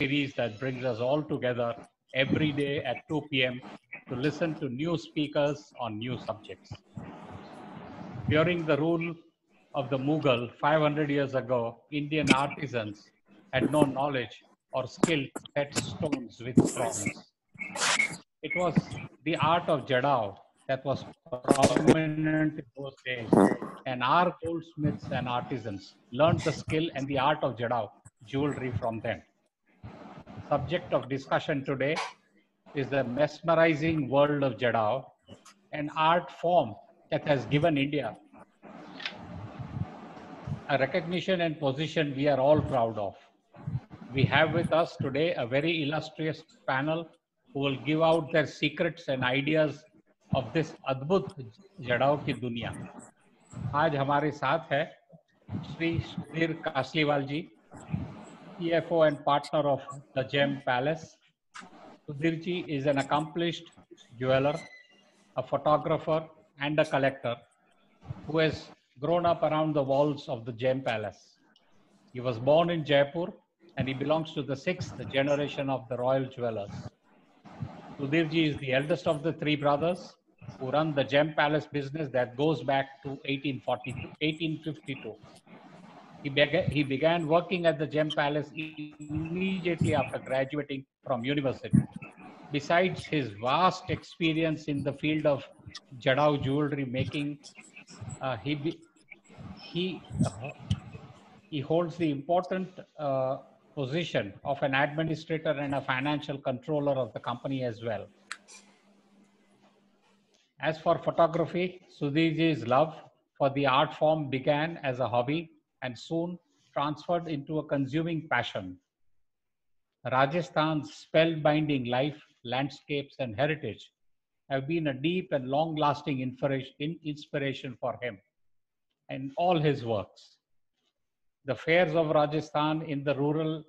series that brings us all together every day at 2 p.m. to listen to new speakers on new subjects. During the rule of the Mughal 500 years ago, Indian artisans had no knowledge or skill to set stones with bronze. It was the art of Jadao that was prominent in those days, and our goldsmiths and artisans learned the skill and the art of Jadao jewelry from them. Subject of discussion today is the mesmerizing world of Jadao, an art form that has given India a recognition and position we are all proud of. We have with us today a very illustrious panel who will give out their secrets and ideas of this अद्भुत जड़ाव की दुनिया. आज हमारे साथ है श्री सुधीर कासलीवाल जी, CFO and partner of the Gem Palace. Sudhir ji is an accomplished jeweler, a photographer and a collector who has grown up around the walls of the Gem Palace. He was born in Jaipur and he belongs to the 6th generation of the royal jewelers. Sudhir ji is the eldest of the three brothers who run the Gem Palace business that goes back to 1852. He began working at the Gem Palace immediately after graduating from university. Besides his vast experience in the field of Jadao jewelry making, he holds the important position of an administrator and a financial controller of the company as well. As for photography, Sudhirji's love for the art form began as a hobby and soon transferred into a consuming passion. Rajasthan's spellbinding life, landscapes, and heritage have been a deep and long-lasting inspiration for him and all his works. The fairs of Rajasthan in the rural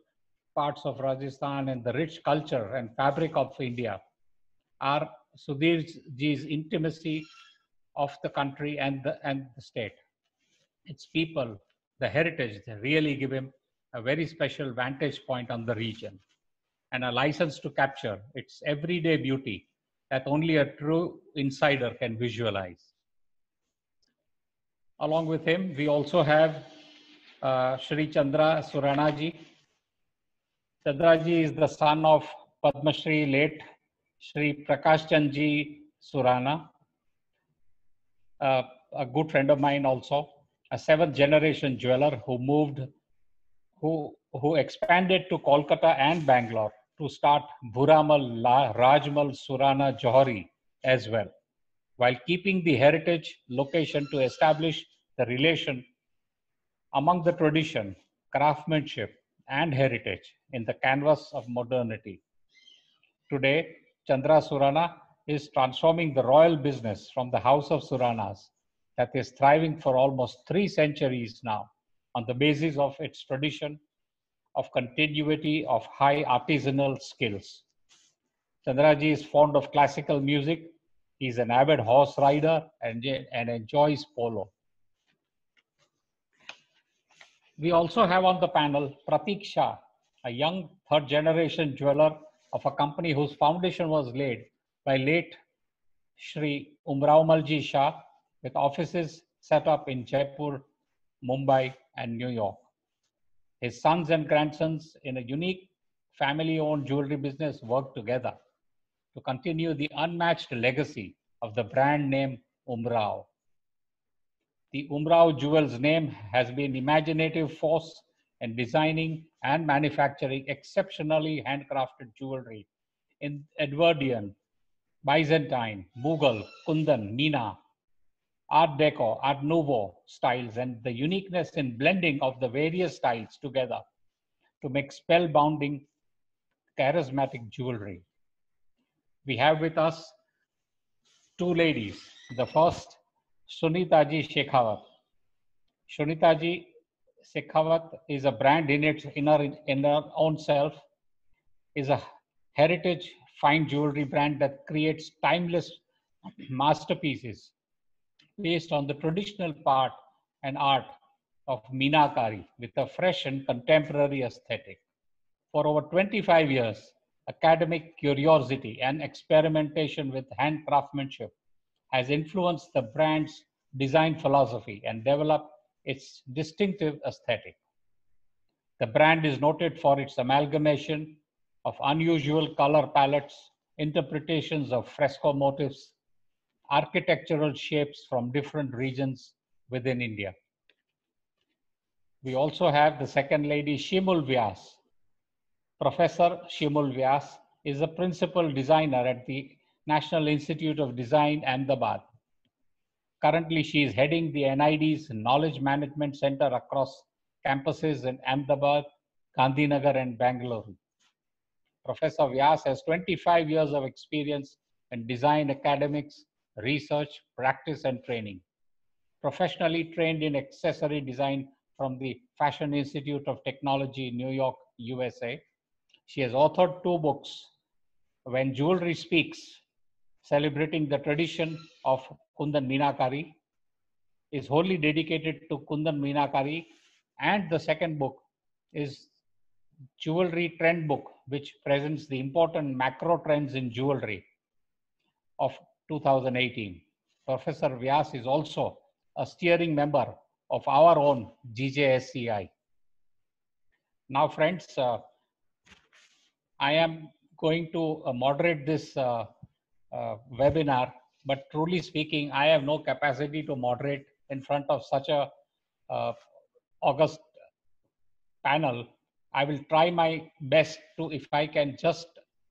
parts of Rajasthan and the rich culture and fabric of India are Sudhirji's intimacy of the country and the state. Its people, the heritage, they really give him a very special vantage point on the region and a license to capture its everyday beauty that only a true insider can visualize. Along with him, we also have Shri Chandra Surana ji. Chandra ji is the son of Padma Shri late Shri Prakash Chand ji Surana, a good friend of mine also, a 7th generation jeweler who expanded to Kolkata and Bangalore to start Bhuramal Rajmal Surana Johari as well, while keeping the heritage location to establish the relation among the tradition, craftsmanship, and heritage in the canvas of modernity. Today, Chandra Surana is transforming the royal business from the House of Suranas that is thriving for almost 3 centuries now on the basis of its tradition of continuity of high artisanal skills. Chandraji is fond of classical music. He is an avid horse rider and enjoys polo. We also have on the panel Pratik Shah, a young 3rd generation jeweler of a company whose foundation was laid by late Shri Umraumalji Shah, with offices set up in Jaipur, Mumbai, and New York. His sons and grandsons in a unique family-owned jewelry business work together to continue the unmatched legacy of the brand name Umrao. The Umrao Jewels name has been imaginative force in designing and manufacturing exceptionally handcrafted jewelry in Edwardian, Byzantine, Mughal, Kundan, Meena, Art Deco, Art Nouveau styles, and the uniqueness in blending of the various styles together to make spellbinding, charismatic jewelry. We have with us 2 ladies. The first, Sunita ji Shekhawat. Sunita ji Shekhawat is a brand in her own self, is a heritage fine jewelry brand that creates timeless masterpieces based on the traditional part and art of Meenakari with a fresh and contemporary aesthetic. For over 25 years, academic curiosity and experimentation with hand craftsmanship has influenced the brand's design philosophy and developed its distinctive aesthetic. The brand is noted for its amalgamation of unusual color palettes, interpretations of fresco motifs, architectural shapes from different regions within India. We also have the second lady, Shimul Vyas. Professor Shimul Vyas is a principal designer at the National Institute of Design, Ahmedabad. Currently, she is heading the NID's Knowledge Management Center across campuses in Ahmedabad, Gandhinagar, and Bangalore. Professor Vyas has 25 years of experience in design academics, research, practice, and training. Professionally trained in accessory design from the Fashion Institute of Technology, New York, USA. She has authored 2 books, When Jewelry Speaks, celebrating the tradition of Kundan Meenakari, is wholly dedicated to Kundan Meenakari, and the second book is Jewelry Trend Book, which presents the important macro trends in jewelry of 2018. Professor Vyas is also a steering member of our own GJSCI. Now, friends, I am going to moderate this webinar, but truly speaking, I have no capacity to moderate in front of such a august panel. I will try my best to, if I can just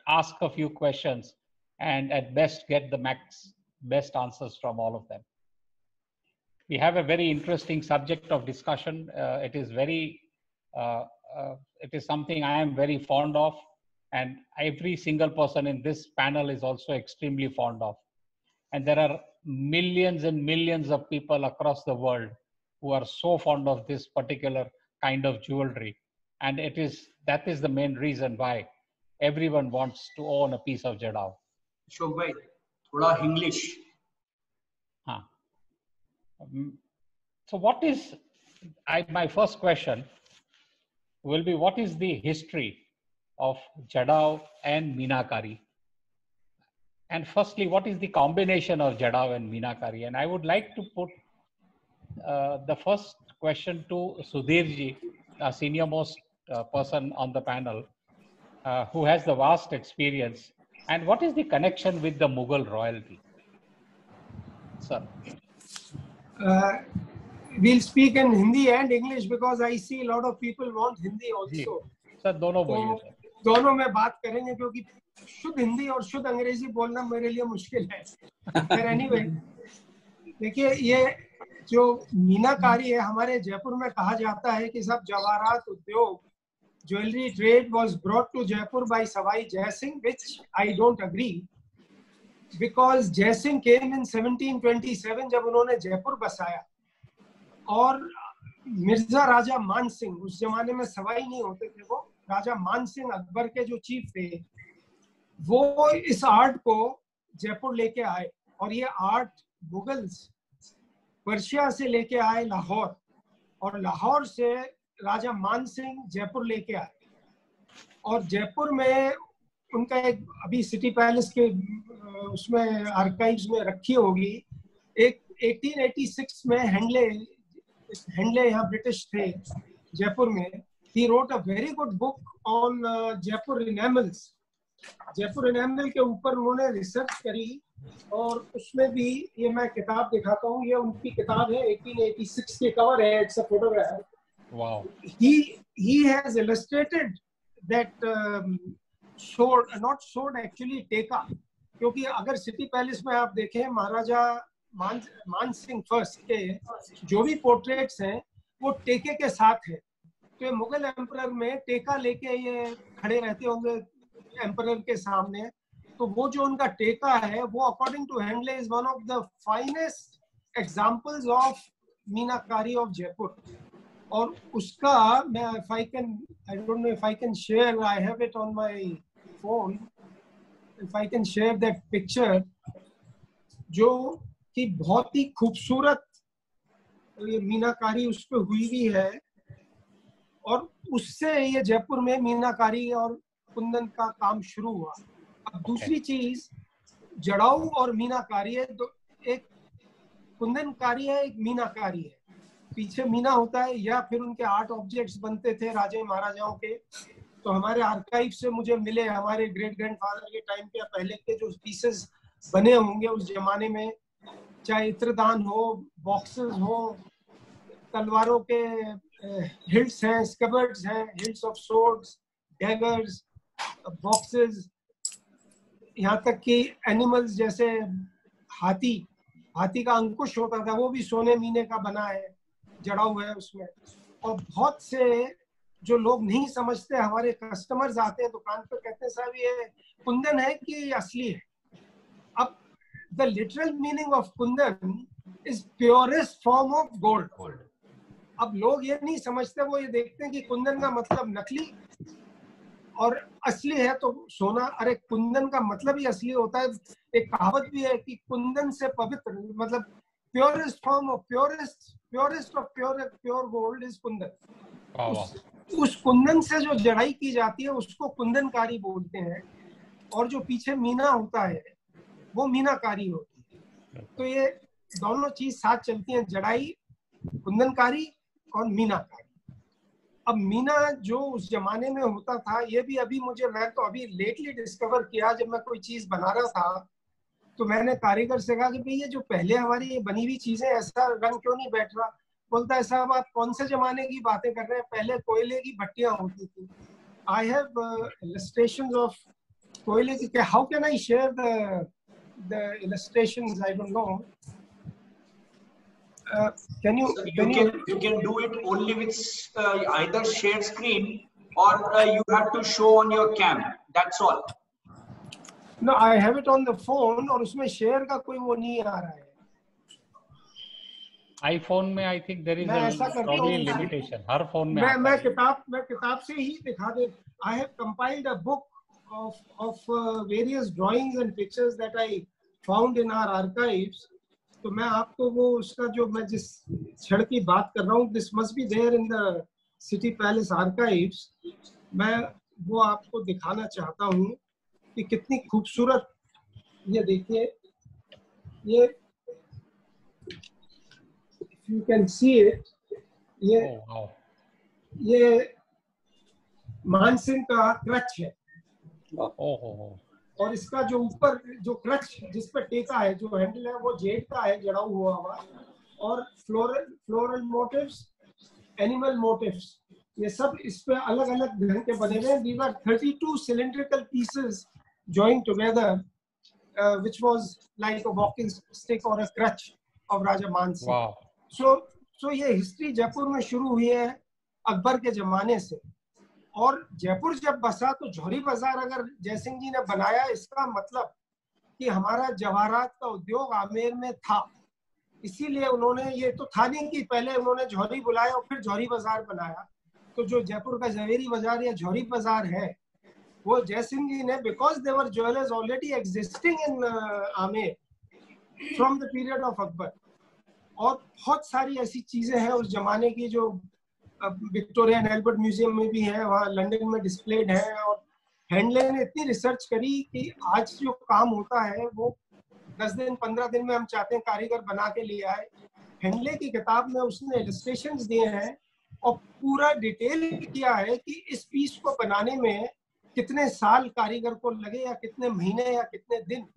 ask a few questions and at best get the best answers from all of them. We have a very interesting subject of discussion. It is something I am very fond of, and every single person in this panel is also extremely fond of. And there are millions and millions of people across the world who are so fond of this particular kind of jewelry. And that is the main reason why everyone wants to own a piece of Jadao. Ashok bhai, thoda English. So my first question will be, what is the history of Jadao and Meenakari? And firstly, what is the combination of Jadao and Meenakari? And I would like to put the first question to Sudhirji, a senior most person on the panel, who has the vast experience. And what is the connection with the Mughal royalty? Sir. We'll speak in Hindi and English because I see a lot of people want Hindi also. Sir, दोनों बोलिए sir. दोनों में बात करेंगे क्योंकि शुद्ध हिंदी और शुद्ध अंग्रेजी बोलना मेरे लिए मुश्किल है. But anyway, देखिए ये जो मीनाकारी है, हमारे जयपुर में कहा जाता है कि सब जवाहरात उद्योग, jewellery trade was brought to Jaipur by Savai Jai Singh, which I don't agree, because Jai Singh came in 1727 जब उन्होंने जयपुर बसाया, और मिर्जा राजा मान सिंह, उस जमाने में सवाई नहीं होते थे, वो राजा मान सिंह अकबर के जो चीफ थे, वो इस आर्ट को जयपुर लेके आए. और ये आर्ट मुगल्स पर्शिया से लेके आए लाहौर, और लाहौर से राजा मान सिंह जयपुर लेके आए. और जयपुर में उनका एक अभी सिटी पैलेस के उसमें आर्काइव्स में रखी होगी, एक 1886 में हेंडले यहाँ ब्रिटिश थे जयपुर में. He wrote a very good book on Jaipur enamels. Jaipur enamel के ऊपर उन्होंने रिसर्च करी, और उसमें भी ये मैं किताब दिखाता हूँ, ये उनकी किताब है, 1886 के कवर है, it's a photograph. Wow. He has illustrated that sword, not sword actually, टेका. क्योंकि अगर सिटी पैलेस में आप देखें महाराजा मान सिंह फर्स्ट के जो भी पोर्ट्रेट्स हैं वो टेके के साथ है. तो ये मुगल एम्परर में टेका लेके ये खड़े रहते होंगे एम्परर के सामने. तो वो जो उनका टेका है वो according to Hendley is one of the finest examples of meenakari of Jaipur. और उसका मैं I don't know if I can share, I have it on my phone, if I can share that picture, जो कि बहुत ही खूबसूरत ये मीनाकारी उस पे हुई भी है. और उससे ये जयपुर में मीनाकारी और कुंदन का काम शुरू हुआ। अब दूसरी चीज, जड़ाऊ और मीनाकारी है, तो एक कुंदनकारी है, एक मीनाकारी है। पीछे मीना होता है या फिर उनके आर्ट ऑब्जेक्ट्स बनते थे राजे महाराजाओं के। तो हमारे आर्काइव से मुझे मिले, हमारे ग्रेट ग्रैंडफादर के टाइम के पहले के जो पीसेस बने होंगे उस जमाने में, चाहे इत्रदान हो, बॉक्सेस हो, तलवारों के हिल्ट्स हैं, स्कबर्ड्स हैं, हिल्ट्स ऑफ सोर्ड्स, डैगर्स, बॉक्सेस, यहाँ तक कि एनिमल्स जैसे हाथी, हाथी का अंकुश होता था वो भी सोने मीने का बना है, जड़ा हुआ है उसमें। और बहुत से जो लोग नहीं समझते, हमारे कस्टमर्स आते हैं दुकान पर, कहते हैं साहब ये कुंदन है कि असली है। अब the literal meaning of Kundan is purest form of gold. अब लोग ये नहीं समझते, वो ये देखते हैं कि कुंदन का मतलब नकली और असली है तो सोना। अरे कुंदन का मतलब ही असली होता है। एक कहावत भी है कि कुंदन से पवित्र, मतलब purest form of purest of pure gold is Kundan. उस कुंदन से जो जड़ाई की जाती है उसको कुंदनकारी बोलते हैं, और जो पीछे मीना होता है वो मीनाकारी होती है। तो ये दोनों चीज साथ चलती हैं, जड़ाई, कुंदनकारी और मीनाकारी। अब मीना जो उस जमाने में होता था, ये भी अभी मैं तो अभी लेटली डिस्कवर किया। जब मैं कोई चीज बना रहा था तो मैंने कारीगर से कहा कि भाई ये जो पहले हमारी ये बनी हुई चीजें, ऐसा रंग क्यों नहीं बैठ रहा? बोलता है साहब आप कौन से जमाने की बातें कर रहे हैं, पहले कोयले की भट्टियां होती थी। आई हैव illustrations of कोयले की। How can I share the illustrations? I don't know. Can you do it only with either share screen or you have to show on your cam. That's all. No, I have it on the phone और उसमें share का कोई वो नहीं आ रहा है। IPhone में I think there is probably limitation. हर फोन में मैं किताब से ही दिखा दे। I have compiled a book of various drawings and pictures that I found in our archives. तो मैं आपको वो उसका जो मैं जिस क्षण की बात कर रहा हूँ, this must be there in the City Palace archives. मैं वो आपको दिखाना चाहता हूँ कि कितनी खूबसूरत, ये देखिए, ये if you can see it, ये मानसिंह का क्रच है। और इसका जो ऊपर जो क्रच जिस पर टेका है, जो हैंडल है, वो जेड का है, जड़ा हुआ हुआ। और फ्लोरल मोटिव्स, एनिमल मोटिव्स, ये सब इस पे अलग अलग ढंग के बने हुए हैं। These are 32 cylindrical pieces joined together, which was like a walking stick or a crutch of Raja Man Singh. Wow. So ये हिस्ट्री जयपुर में शुरू हुई है अकबर के जमाने से। और जयपुर जब बसा तो जौहरी बाजार अगर जयसिंह जी ने बनाया, इसका मतलब कि हमारा जवाहरात का उद्योग आमेर में था। इसीलिए उन्होंने, ये तो था नहीं कि पहले उन्होंने जौहरी बुलाया और फिर जौहरी बाजार बनाया। तो जो जयपुर का जवेरी बाजार या जौहरी बाजार है वो जयसिंह जी ने, because there were jewellers already existing in Amer from the period of Akbar. और बहुत सारी ऐसी चीजें हैं उस जमाने की जो विक्टोरिया एंड एल्बर्ट म्यूजियम में भी है, वहाँ लंदन में डिस्प्लेड है। और हैंडले ने इतनी रिसर्च करी कि आज जो काम होता है वो 10 दिन 15 दिन में हम चाहते हैं कारीगर बना के ले आए। हैंडले की किताब में उसने इलस्ट्रेशंस दिए हैं और पूरा डिटेल किया है कि इस पीस को बनाने में कितने साल कारीगर को लगे, या कितने महीने, या कितने दिन।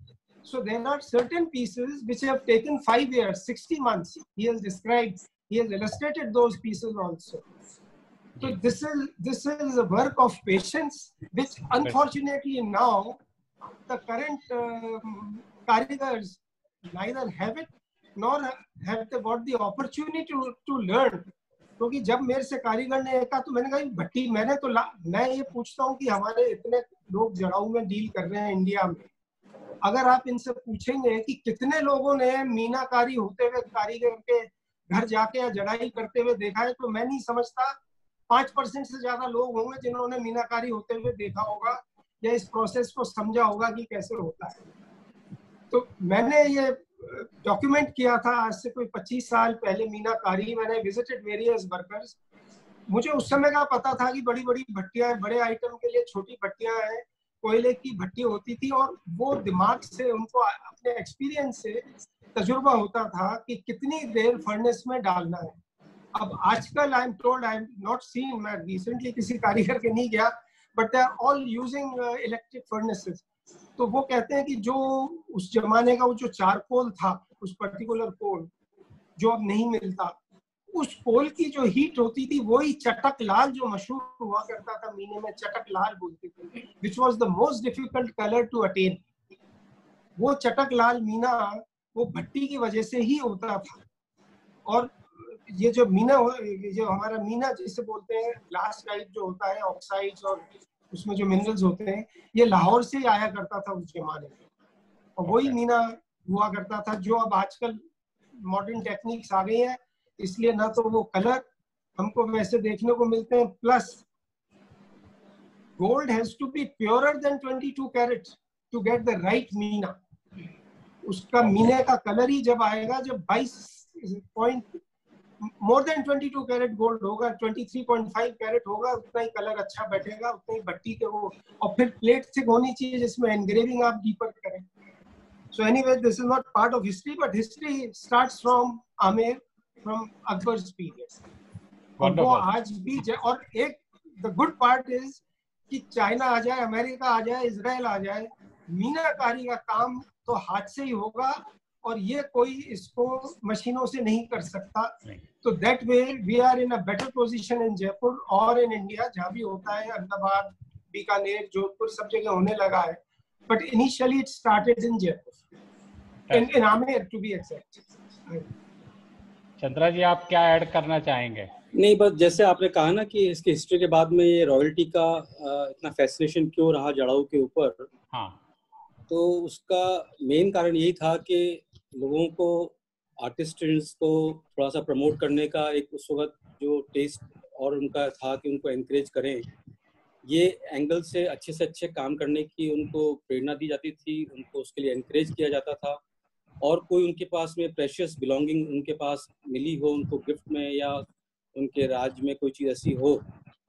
So there are certain pieces which have taken 5 years, 60 months. He has described, he has illustrated those pieces also. So this is a work of patience, which unfortunately now the current karigars neither have it nor have they got the opportunity to learn. क्योंकि जब मेरे से कारीगर ने कहा तो मैंने कहा भट्टी, मैं ये पूछता हूँ कि हमारे इतने लोग जड़ाऊ में डील कर रहे हैं इंडिया में, अगर आप इनसे पूछेंगे कि कितने लोगों ने मीनाकारी होते हुए कारीगर के घर जाके या जड़ाई करते हुए देखा है, तो मैं नहीं समझता 5% से ज्यादा लोग होंगे जिन्होंने मीनाकारी होते हुए देखा होगा या इस प्रोसेस को समझा होगा कि कैसे होता है। तो मैंने ये डॉक्यूमेंट किया था आज से कोई 25 साल पहले मीनाकारी। मैंने विजिटेड वेरियस वर्कर्स मुझे उस समय का पता था कि बड़ी बड़ी भट्टियां हैं, बड़े आइटम के लिए छोटी भट्टियां हैं, कोयले की भट्टी होती थी, और वो दिमाग से उनको अपने एक्सपीरियंस से तजुर्बा होता था कि कितनी देर फर्नेस में डालना है। अब आजकल I am told, I am not seen, मैं रिसेंटली किसी कारीगर के नहीं गया, but they are all using electric furnaces. तो वो कहते हैं कि जो उस जमाने का वो जो चारकोल था, उस पर्टिकुलर कोल जो अब नहीं मिलता, उस कोल की जो हीट होती थी वही चटक लाल जो मशहूर हुआ करता था मीने में, चटक लाल बोलते थे, which was the most difficult colour to attain. वो चटक लाल मीना वो भट्टी की वजह से ही होता था। और ये जो मीना, ये जो हमारा मीना जिसे बोलते हैं, ग्लास टाइप जो होता है, ऑक्साइड्स और उसमें जो मिनरल्स होते हैं, ये लाहौर से ही आया करता था उस जमाने में, और वही मीना हुआ करता था। जो अब आजकल मॉडर्न टेक्निक्स आ गई है, इसलिए ना तो वो कलर हमको वैसे देखने को मिलते हैं, plus gold has to be purer than 22 carat to get the right meena. उसका मीने का कलर ही जब आएगा जब 22 point more than 22 carat gold होगा, 23.5 कैरेट होगा, उतना ही कलर अच्छा बैठेगा, उतनी भट्टी के वो, और फिर प्लेट थिक होनी चाहिए जिसमें एनग्रेविंग आप डीपर करें। So anyway, this is not part of history, but history starts from Amer, from Akbar's period. और वो आज भी, और एक the good part is कि चाइना आ जाए, अमेरिका आ जाए, इजराइल आ जाए, मीनाकारी का काम तो हाथ से ही होगा, और ये कोई इसको मशीनों से नहीं कर सकता। तो that way we are in a better position in Jaipur और इन इंडिया, जहाँ भी होता है, अहमदाबाद, बीकानेर, जोधपुर, सब जगह होने लगा है। But initially it started in Jaipur, in Amer to be exact. Chandra ji, आप क्या ऐड करना चाहेंगे? नहीं, बस जैसे आपने कहा ना कि इसकी हिस्ट्री के बाद में ये रॉयल्टी का इतना फैसिनेशन क्यों रहा जड़ाऊ के ऊपर, हाँ, तो उसका मेन कारण यही था कि लोगों को, आर्टिस्ट्स को थोड़ा सा प्रमोट करने का एक उस वक्त जो टेस्ट और उनका था कि उनको एनकरेज करें, ये एंगल से अच्छे काम करने की उनको प्रेरणा दी जाती थी, उनको उसके लिए एनकरेज किया जाता था। और कोई उनके पास में प्रेशियस बिलोंगिंग उनके पास मिली हो उनको गिफ्ट में, या उनके राज्य में कोई चीज़ ऐसी हो,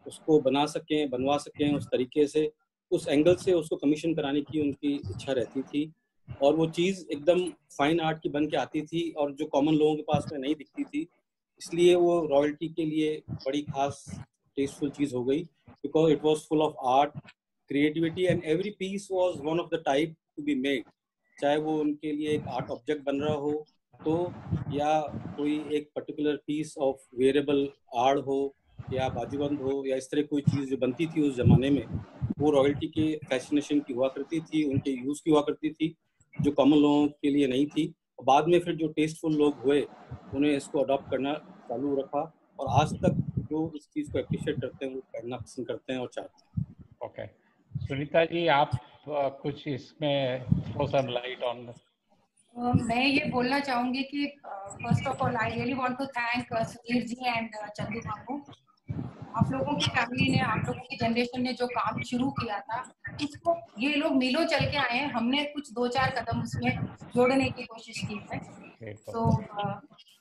उसको बनवा सकें उस तरीके से, उस एंगल से उसको कमीशन कराने की उनकी इच्छा रहती थी। और वो चीज़ एकदम फाइन आर्ट की बन के आती थी, और जो कॉमन लोगों के पास में नहीं दिखती थी, इसलिए वो रॉयल्टी के लिए बड़ी खास टेस्टफुल चीज़ हो गई, because it was full of art, creativity, and every piece was one of the type to be made. चाहे वो उनके लिए एक आर्ट ऑब्जेक्ट बन रहा हो तो, या कोई एक particular piece of wearable art हो, या बाजूबंद हो, या इस तरह कोई चीज़ जो बनती थी उस जमाने में, वो रॉयल्टी के फैसिनेशन की हुआ करती थी, उनके यूज़ की हुआ करती थी, जो कॉमन लोगों के लिए नहीं थी। और बाद में फिर जो टेस्टफुल लोग हुए उन्हें इसको अडॉप्ट करना चालू रखा, और आज तक जो इस चीज़ को अप्रिशिएट करते हैं वो पहनना पसंद करते हैं और चाहते हैं। ओके, सुनीता जी, आप कुछ इसमें थ्रो सम लाइट ऑन? मैं ये बोलना चाहूंगी कि first of all I really want to thank Sudhir ji and Chandu Babu. आप लोगों की फैमिली ने, आप लोगों की जनरेशन ने जो काम शुरू किया था, उसको ये लोग मीलों चल के आए हैं, हमने कुछ 2-4 कदम उसमें जोड़ने की कोशिश की है। तो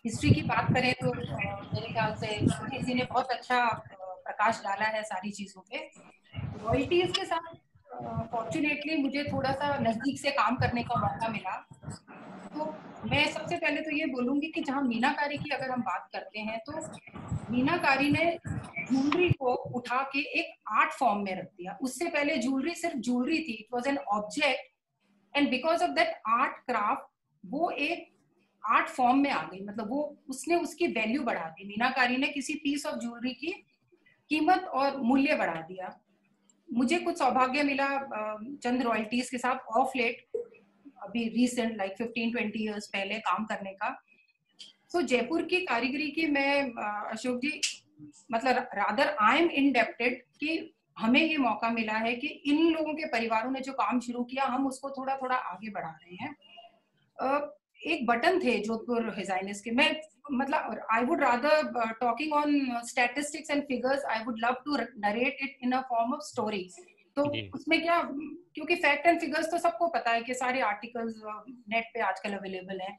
हिस्ट्री की बात करें तो मेरे ख्याल से सुधीर जी ने बहुत अच्छा प्रकाश डाला है सारी चीजों पे। रॉयल्टीज के साथ फॉर्चुनेटली मुझे थोड़ा सा नजदीक से काम करने का मौका मिला। तो मैं सबसे पहले तो ये बोलूंगी कि जहाँ मीनाकारी की अगर हम बात करते हैं, तो मीनाकारी ने ज्वेलरी को उठा के एक आर्ट फॉर्म में रख दिया। उससे पहले ज्वेलरी सिर्फ ज्वेलरी थी, it was an object, and because of that art craft वो एक आर्ट फॉर्म में आ गई। मतलब वो उसने उसकी वैल्यू बढ़ा दी। मीनाकारी ने किसी पीस ऑफ ज्वेलरी की कीमत और मूल्य बढ़ा दिया। मुझे कुछ सौभाग्य मिला चंद रॉयल्टीज के साथ ऑफ लेट, अभी रिसेंट लाइक 15-20 इयर्स पहले काम करने का। तो जयपुर की कारीगरी की मैं अशोक जी, मतलब रादर आई एम इंडेप्टेड कि हमें ये मौका मिला है कि इन लोगों के परिवारों ने जो काम शुरू किया, हम उसको थोड़ा थोड़ा आगे बढ़ा रहे हैं। एक बटन थे जोधपुर हिज हाइनेस के, मैं मतलब I would rather talking on statistics and figures, I would love to narrate it in a form of story. तो उसमें क्या, क्योंकि फैक्ट एंड फिगर्स तो सबको पता है कि सारे आर्टिकल्स नेट पे आजकल अवेलेबल हैं।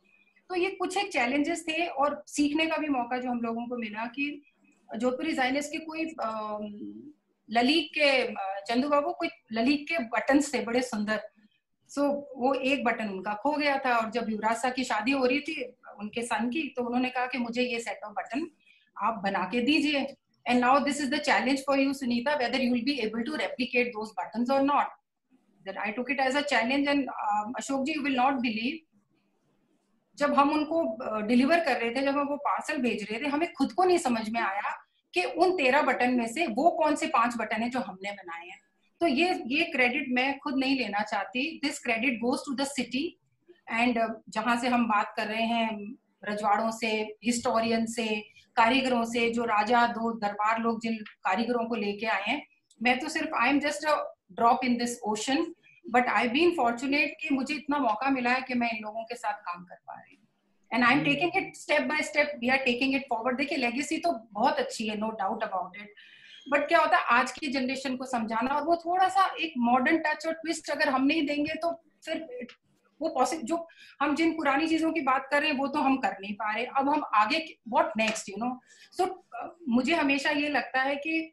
तो ये कुछ एक चैलेंजेस थे और सीखने का भी मौका जो हम लोगों को मिला कि जोधपुरी डिजाइनर्स के कोई ललित के चंदू बाबू कोई ललित के बटन्स थे बड़े सुंदर, सो वो एक बटन उनका खो गया था और जब युवराज साहब की शादी हो रही थी उनके सन की, तो उन्होंने कहा कि मुझे ये सेट ऑफ बटन आप बना के दीजिए, and now this is the challenge for you Sunita, whether you will be able to replicate those buttons और not. That I took it as a challenge and Ashok ji, you will not believe, जब हम उनको deliver कर रहे थे, जब हम वो पार्सल भेज रहे थे, हमें खुद को नहीं समझ में आया कि उन 13 बटन में से वो कौन से 5 बटन है जो हमने बनाए हैं. तो ये क्रेडिट मैं खुद नहीं लेना चाहती. This credit goes to the city, and जहां से हम बात कर रहे हैं रजवाड़ों से, हिस्टोरियन से, कारीगरों से, जो राजा दो दरबार लोग जिन कारीगरों को लेके आए हैं, मैं तो सिर्फ I am just a drop in this ocean, but I been fortunate कि मुझे इतना मौका मिला है कि मैं इन लोगों के साथ काम कर पा रही हूँ, and I am taking it step by step, we are taking it forward. देखिए लेगेसी तो बहुत अच्छी है, no doubt about it, but क्या होता है आज की जनरेशन को समझाना, और वो थोड़ा सा एक मॉडर्न टच और ट्विस्ट अगर हम नहीं देंगे तो फिर वो पॉसिबल, जो हम जिन पुरानी चीजों की बात कर रहे हैं वो तो हम कर नहीं पा रहे, अब हम आगे व्हाट नेक्स्ट, यू नो. सो मुझे हमेशा ये लगता है कि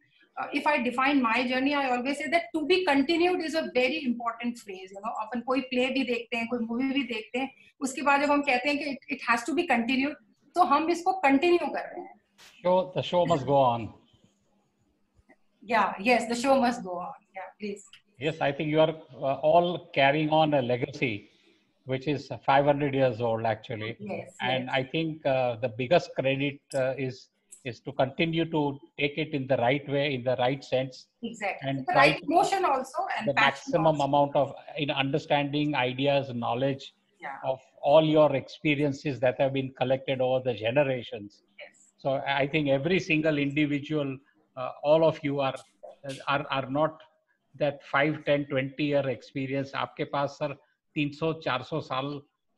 if I define my journey, I always say that to be continued is a very important phrase, you know. अपन कोई play भी देखते हैं, कोई movie भी देखते हैं, उसके बाद जब हम कहते हैं कि it has to be continued, तो हम इसको continue कर रहे हैं. The show must go on. Yeah, yes, the show must go on. Yeah, please. Yes, I think you are all carrying on a legacy which is 500 years old actually. Yes, and yes. I think the biggest credit is to continue to take it in the right way, in the right sense, Exactly. and The try right emotion also, and the passion maximum also. amount of understanding, ideas, knowledge Yeah. of all your experiences that have been collected over the generations. Yes. So I think every single individual, all of you are not that 5, 10, 20 year experience. आपके पास sir 300, 400 साल,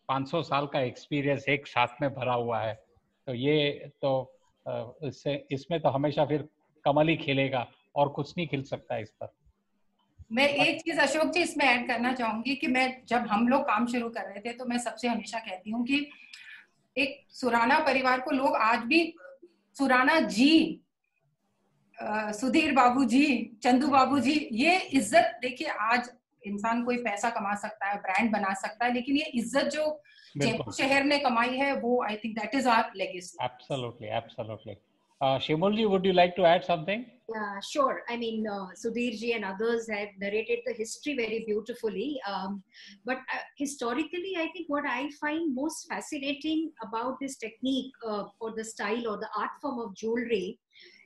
500 साल का experience एक साथ में भरा हुआ है. तो ये तो इसमें तो हमेशा फिर कमल ही खिलेगा और कुछ नहीं खिल सकता इस पर. मैं एक चीज अशोक जी इसमें ऐड करना चाहूंगी कि मैं जब हम लोग काम शुरू कर रहे थे तो मैं सबसे हमेशा कहती हूँ कि एक सुराना परिवार को लोग आज भी सुराना जी, सुधीर बाबू जी, चंदू बाबू जी, ये इज्जत, देखिए आज इंसान कोई पैसा कमा सकता है, ब्रांड बना सकता है, लेकिन ये इज्जत जो जयपुर शहर ने कमाई है वो I think that is our legacy. Absolutely, absolutely. Shimul ji, would you like to add something? Yeah, sure. I mean, Sudhir ji and others have narrated the history very beautifully. But historically, I think what I find most fascinating about this technique or the style or the art form of jewelry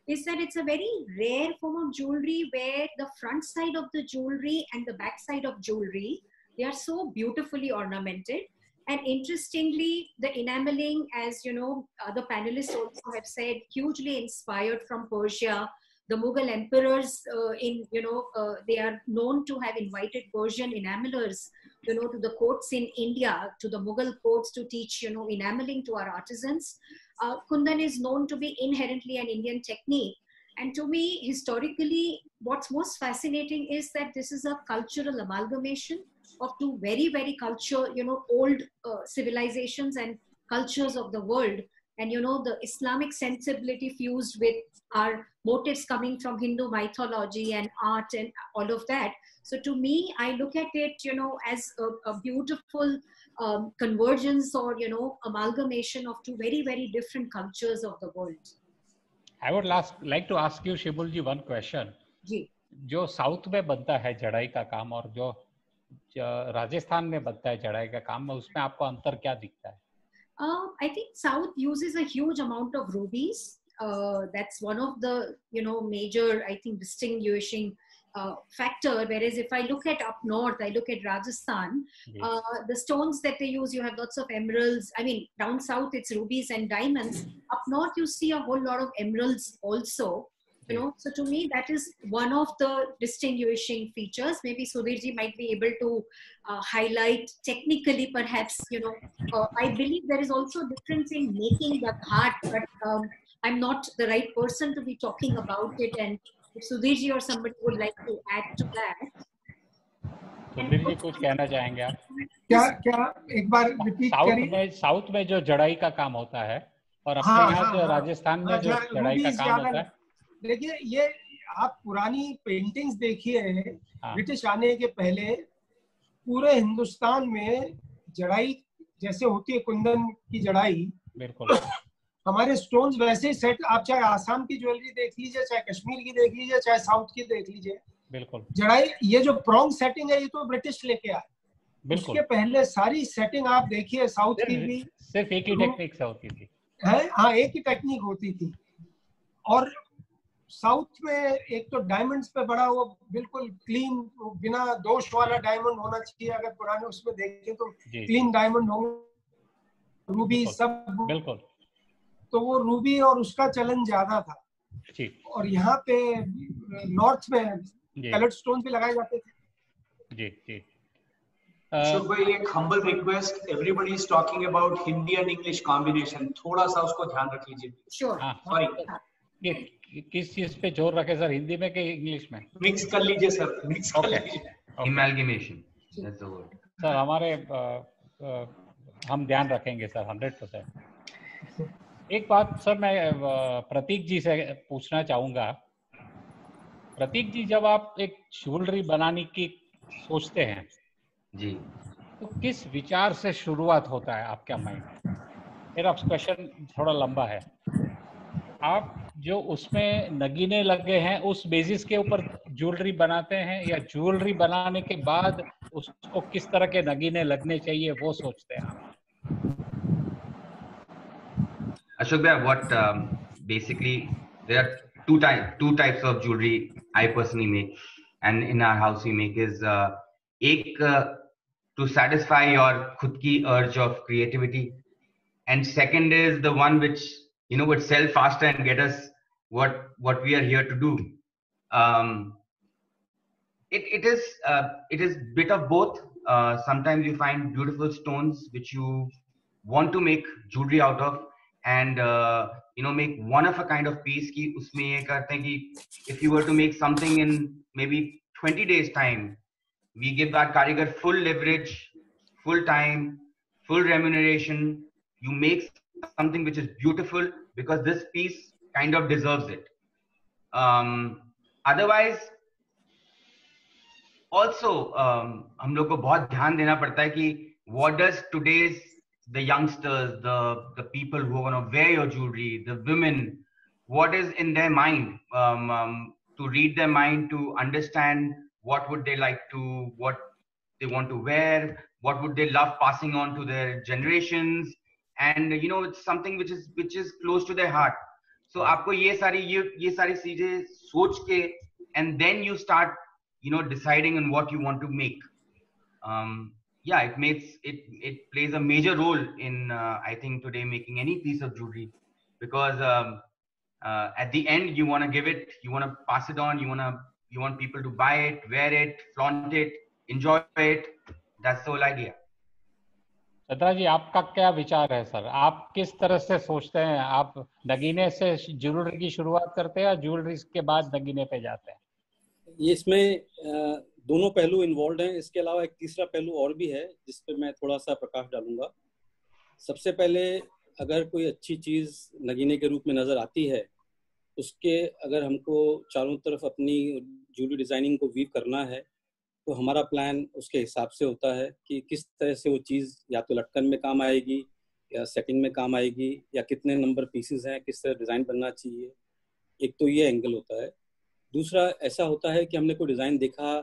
is that it's a very rare form of jewelry where the front side of the jewelry and the back side of jewelry, they are so beautifully ornamented. And interestingly, the enameling, as you know, the panelists also have said, hugely inspired from Persia. The Mughal emperors, they are known to have invited Persian enamelers, to the courts in India, to the Mughal courts to teach, enameling to our artisans. Kundan is known to be inherently an Indian technique. And to me, historically, what's most fascinating is that this is a cultural amalgamation of two very, very old civilizations and cultures of the world. And, the Islamic sensibility fused with our motifs coming from Hindu mythology and art and all of that. So to me, I look at it, as a beautiful convergence or, amalgamation of two very, very different cultures of the world. I would like to ask you, Shimul ji, one question. जी. जो south में बनता है जड़ाई का काम और जो राजस्थान में बनता है जड़ाई का काम, उसमें आपको अंतर क्या दिखता है? I think South uses a huge amount of rubies. That's one of the, major, I think, distinguishing factor. Whereas if I look at up north, I look at Rajasthan, Yes. The stones that they use, you have lots of emeralds. I mean, down south, it's rubies and diamonds. Up north, you see a whole lot of emeralds also. So to me, that is one of the distinguishing features. Maybe Sudhirji might be able to highlight technically, perhaps, I believe there is also a difference in making the heart, but I'm not the right person to be talking about it. And if Sudhirji or somebody would like to add to that. Sudhir ji कुछ कहना चाहेंगे आप? क्या एक बार repeat करिए. South में जो जड़ाई का काम होता है और अपने यहाँ जो राजस्थान में जो कढ़ाई का काम होता है, देखिए ये आप पुरानी पेंटिंग्स देखिए, ब्रिटिश आने के पहले पूरे हिंदुस्तान में जड़ाई जैसे होती है, कुंदन की जड़ाई, बिल्कुल हमारे स्टोन्स वैसे ही सेट, आप चाहे आसाम की ज्वेलरी देख लीजिए, चाहे कश्मीर की देख लीजिए, चाहे साउथ की देख लीजिए, बिल्कुल जड़ाई, ये जो प्रॉन्ग सेटिंग है ये तो ब्रिटिश लेके आए। बिल्कुल। उसके पहले सारी सेटिंग आप देखिए, साउथ की भी सिर्फ एक ही टेक्निक से होती थी है, हाँ एक ही टेक्निक होती थी। और साउथ में एक तो डायमंड्स पे बड़ा वो बिल्कुल क्लीन, बिना दोष वाला डायमंड होना चाहिए, अगर पुराने उसमें देखें तो क्लीन डायमंड होंगे, रूबी सब, बिल्कुल। तो वो रूबी और उसका चलन ज्यादा था जी। और यहाँ पे नॉर्थ में कलर्ड स्टोन भी लगाए जाते थे जी जी। Ashok bhai, एक humble request, everybody is talking about Hindi and English combination, थोड़ा सा उसको ध्यान रख लीजिए। Sure. Sorry. ये किस चीज पे जोर रखे सर, हिंदी में कि इंग्लिश में? मिक्स कर लीजिए सर, मिक्स कर लीजिए। Amalgamation, that's the word. Sir हमारे हम ध्यान रखेंगे सर 100%। एक बात सर मैं प्रतीक जी से पूछना चाहूंगा। प्रतीक जी, जब आप एक ज्वेलरी बनाने की सोचते हैं जी, तो किस विचार से शुरुआत होता है आपका माइंड? मेरा क्वेश्चन थोड़ा लंबा है। आप जो उसमें नगीने लगे हैं उस बेसिस के ऊपर ज्वेलरी बनाते हैं, या ज्वेलरी बनाने के बाद उसको किस तरह के नगीने लगने चाहिए वो सोचते हैं आप? Ashok bhai, what basically there are two types of jewelry I personally make, and in our house we make is एक to satisfy your khud ki urge of creativity, and second is the one which would sell faster and get us what we are here to do. It is bit of both. Sometimes you find beautiful stones which you want to make jewelry out of, and make one of a kind of piece ki usme ye karte hain ki if you were to make something in maybe 20 days time, we give that karigar full leverage, full time, full remuneration. You make something which is beautiful because this piece kind of deserves it. Otherwise also हम लोग को बहुत ध्यान देना पड़ता है कि what does today's the youngsters, the people who are going to wear your jewelry, the women, what is in their mind, to read their mind, to understand what would they like to, what they want to wear, what would they love passing on to their generations, and it's something which is close to their heart. So आपको ये सारी चीजें सोच के, and then you start deciding on what you want to make. Yeah, it plays a major role in I think today making any piece of jewelry, because at the end you want to give it, you want to pass it on, you want people to buy it, wear it, flaunt it, enjoy it. That's the whole idea. Chandra जी, आपका क्या विचार है sir? आप किस तरह से सोचते हैं? आप नगीने से ज्वेलरी की शुरुआत करते हैं या ज्वेलरी के बाद नगीने पे जाते हैं? ये इसमें दोनों पहलू इन्वॉल्व हैं। इसके अलावा एक तीसरा पहलू और भी है जिस पे मैं थोड़ा सा प्रकाश डालूंगा। सबसे पहले अगर कोई अच्छी चीज़ नगीने के रूप में नज़र आती है, उसके अगर हमको चारों तरफ अपनी ज्वेलरी डिज़ाइनिंग को वीव करना है, तो हमारा प्लान उसके हिसाब से होता है कि किस तरह से वो चीज़ या तो लटकन में काम आएगी या सेटिंग में काम आएगी, या कितने नंबर पीसेस हैं, किस तरह डिज़ाइन बनना चाहिए। एक तो ये एंगल होता है। दूसरा ऐसा होता है कि हमने कोई डिज़ाइन देखा,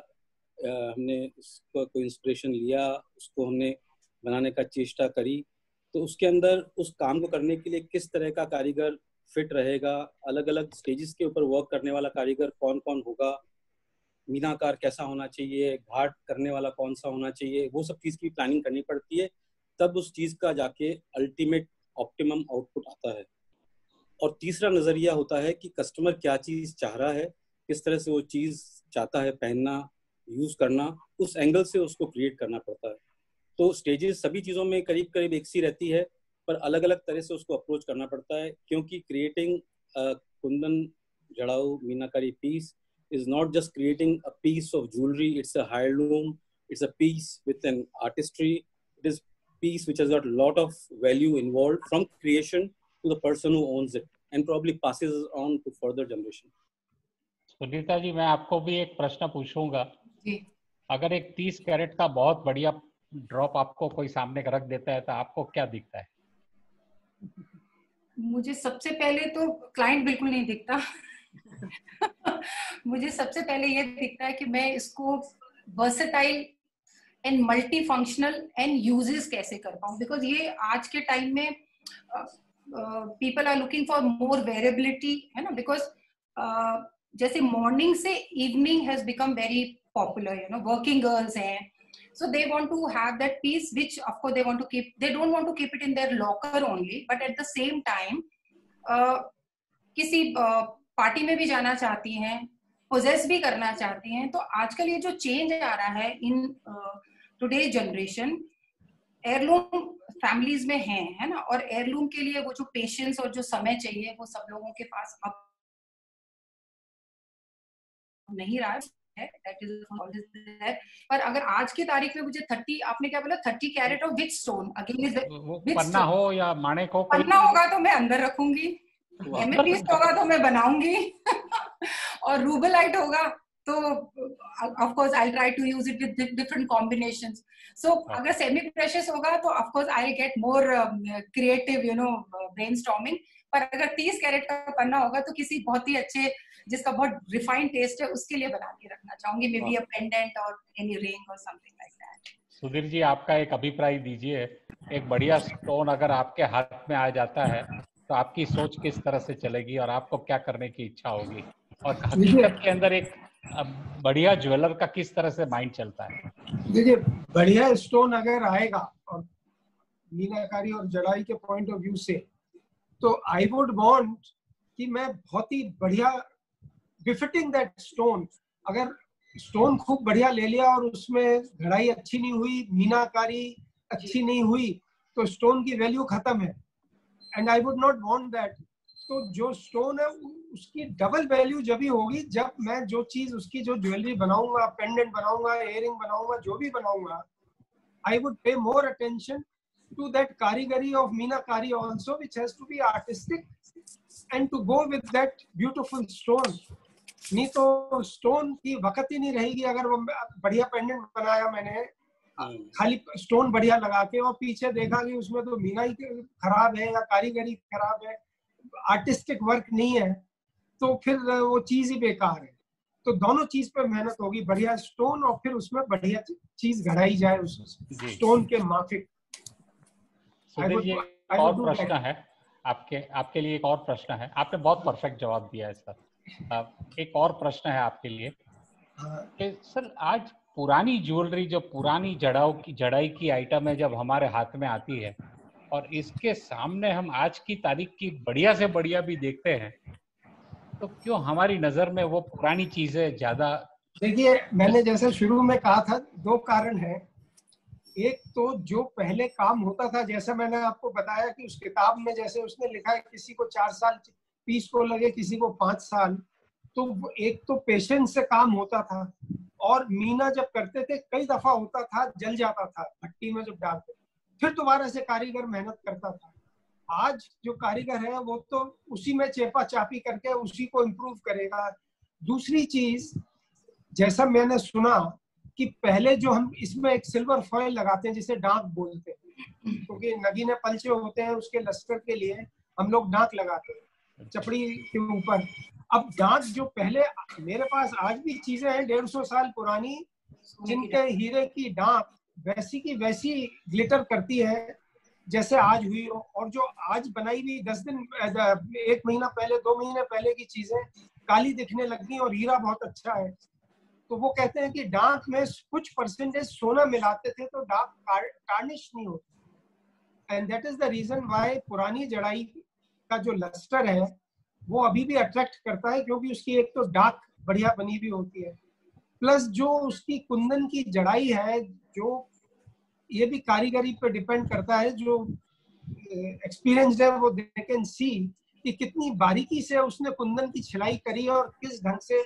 हमने उसका कोई इंस्पिरेशन लिया, उसको हमने बनाने का चेष्टा करी, तो उसके अंदर उस काम को करने के लिए किस तरह का कारीगर फिट रहेगा, अलग अलग स्टेजेस के ऊपर वर्क करने वाला कारीगर कौन कौन होगा, मीनाकार कैसा होना चाहिए, घाट करने वाला कौन सा होना चाहिए, वो सब चीज़ की प्लानिंग करनी पड़ती है। तब उस चीज़ का जाके अल्टीमेट ऑप्टिमम आउटपुट आता है। और तीसरा नज़रिया होता है कि कस्टमर क्या चीज़ चाह रहा है, किस तरह से वो चीज़ चाहता है पहनना, यूज़ करना, उस एंगल से उसको क्रिएट करना पड़ता है। तो स्टेजेस सभी चीज़ों में करीब करीब एक सी रहती है, पर अलग अलग तरह से उसको अप्रोच करना पड़ता है, क्योंकि creating kundan jadau meenakari piece is not just creating a piece of jewelry, it's a heirloom, it's a piece with an artistry, it is a piece which has got a lot of value involved, from creation to the person who owns it and probably passes on to further generation. Sunita ji, मैं आपको भी एक प्रश्न पूछूंगा। जी। अगर एक 30 carat का बहुत बढ़िया ड्रॉप आपको कोई सामने रख देता है तो आपको क्या दिखता है? मुझे सबसे पहले तो क्लाइंट बिल्कुल नहीं दिखता। मुझे सबसे पहले ये दिखता है कि मैं इसको versatile and multi functional and uses कैसे कर पाऊँ, बिकॉज ये आज के टाइम में people are looking for more variability, है ना, बिकॉज जैसे मॉर्निंग से evening has become very popular, you know, working girls हैं, so they want to have that piece which of course they want to keep, they don't want to keep it in their locker only, but at the same time किसी party में भी जाना चाहती हैं, poses भी करना चाहती हैं। तो आजकल ये जो चेंज आ रहा है in today generation, heirloom families में है ना, और एयरलूम के लिए वो जो पेशेंस और जो समय चाहिए वो सब लोगों के पास अब नहीं रहा है। That is always there. पर अगर आज की तारीख में मुझे 30, आपने क्या बोला, 30 carat of which stone, again पन्ना हो या माणिक हो, पन्ना होगा तो मैं अंदर रखूंगी, एमेथिस्ट होगा तो मैं बनाऊंगी और रूबेलाइट होगा तो of course I try to use it with different combinations. So अगर सेमी प्रेशियस होगा तो of course I get more creative, you know, brainstorming. पर अगर 30 कैरेट का पन्ना होगा तो किसी बहुत ही अच्छे, जिसका बहुत रिफाइंड टेस्ट है, उसके लिए बना के रखना चाहूंगी, मे बी अ पेंडेंट और एनी रिंग और something like that. Sudhir ji, आपका एक अभिप्राय दीजिए। एक बढ़िया स्टोन अगर आपके हाथ में आ जाता है तो आपकी सोच किस तरह से चलेगी और आपको क्या करने की इच्छा होगी, और हकीकत के अंदर एक बढ़िया ज्वेलर का किस तरह से माइंड चलता है? देखिए, बढ़िया स्टोन अगर आएगा और मीनाकारी और जड़ाई के पॉइंट ऑफ व्यू से, तो आई वुड वांट कि मैं बहुत ही बढ़िया बिफिटिंग दैट स्टोन, अगर स्टोन खूब बढ़िया ले लिया और उसमें घड़ाई अच्छी नहीं हुई, मीनाकारी अच्छी नहीं हुई, तो स्टोन की वैल्यू खत्म है, and I would not want that. तो जो स्टोन है उसकी डबल वैल्यू जब भी होगी जब मैं जो चीज उसकी जो ज्वेलरी बनाऊंगा, पेंडेंट बनाऊंगा, इयररिंग बनाऊंगा, जो भी बनाऊंगा, आई वुड पे more attention to that karigari of meenakari also, which has to be artistic and to go with that beautiful stone. नहीं तो स्टोन की वक्त ही नहीं रहेगी अगर वो बढ़िया पेंडेंट बनाया मैंने खाली स्टोन बढ़िया लगा के और पीछे देखा कि उसमें तो मीना ही खराब है या कारीगरी खराब है, आर्टिस्टिक वर्क नहीं है, तो फिर वो चीज ही बेकार है। तो दोनों चीज पे मेहनत होगी, बढ़िया स्टोन और फिर उसमें बढ़िया चीज घड़ाई जाए उस स्टोन के माफिक। सुधीर जी, और प्रश्न है आपके लिए, एक और प्रश्न है। आपने बहुत परफेक्ट जवाब दिया है सर। एक और प्रश्न है आपके लिए कि सर, आज पुरानी ज्वेलरी, जो पुरानी जड़ाई की आइटम है, जब हमारे हाथ में आती है और इसके सामने हम आज की तारीख की बढ़िया से बढ़िया भी देखते हैं, तो क्यों हमारी नजर में वो पुरानी चीजें ज्यादा? देखिए, मैंने जैसे शुरू में कहा था, दो कारण है। एक तो जो पहले काम होता था, जैसा मैंने आपको बताया कि उस किताब में जैसे उसने लिखा है किसी को 4 साल पीस को लगे, किसी को 5 साल, तो एक तो पेशेंस से काम होता था, और मीना जब करते थे कई दफा होता था जल जाता था भट्टी में जब डालते, फिर दोबारा से कारीगर मेहनत करता था। आज जो कारीगर है वो तो उसी में चेपा चापी करके उसी को इम्प्रूव करेगा। दूसरी चीज, जैसा मैंने सुना कि पहले जो हम इसमें एक सिल्वर फॉइल लगाते हैं जिसे डांक बोलते हैं, क्योंकि नगीने पलचे होते हैं उसके लश्कर के लिए हम लोग डांक लगाते हैं चपड़ी के ऊपर। अब डांक जो पहले, मेरे पास आज भी चीजें हैं 150 साल पुरानी जिनके हीरे की डांक वैसी की वैसी ग्लिटर करती है जैसे आज हुई हो, और जो आज बनाई हुई 10 दिन 1 महीना पहले 2 महीने पहले की चीजें काली दिखने लगी और हीरा बहुत अच्छा है। तो वो कहते हैं कि डांक में कुछ परसेंटेज सोना मिलाते थे तो डांक टार्निश नहीं होती, and that is the reason why पुरानी जड़ाई का जो लस्टर है वो अभी भी अट्रैक्ट करता है, क्योंकि उसकी एक तो डांक बढ़िया बनी हुई होती है, प्लस जो उसकी कुंदन की जड़ाई है, जो ये भी कारीगरी पे डिपेंड करता है, जो एक्सपीरियंस्ड है वो दे कैन सी कि कितनी बारीकी से उसने कुंदन की छिलाई करी और किस ढंग से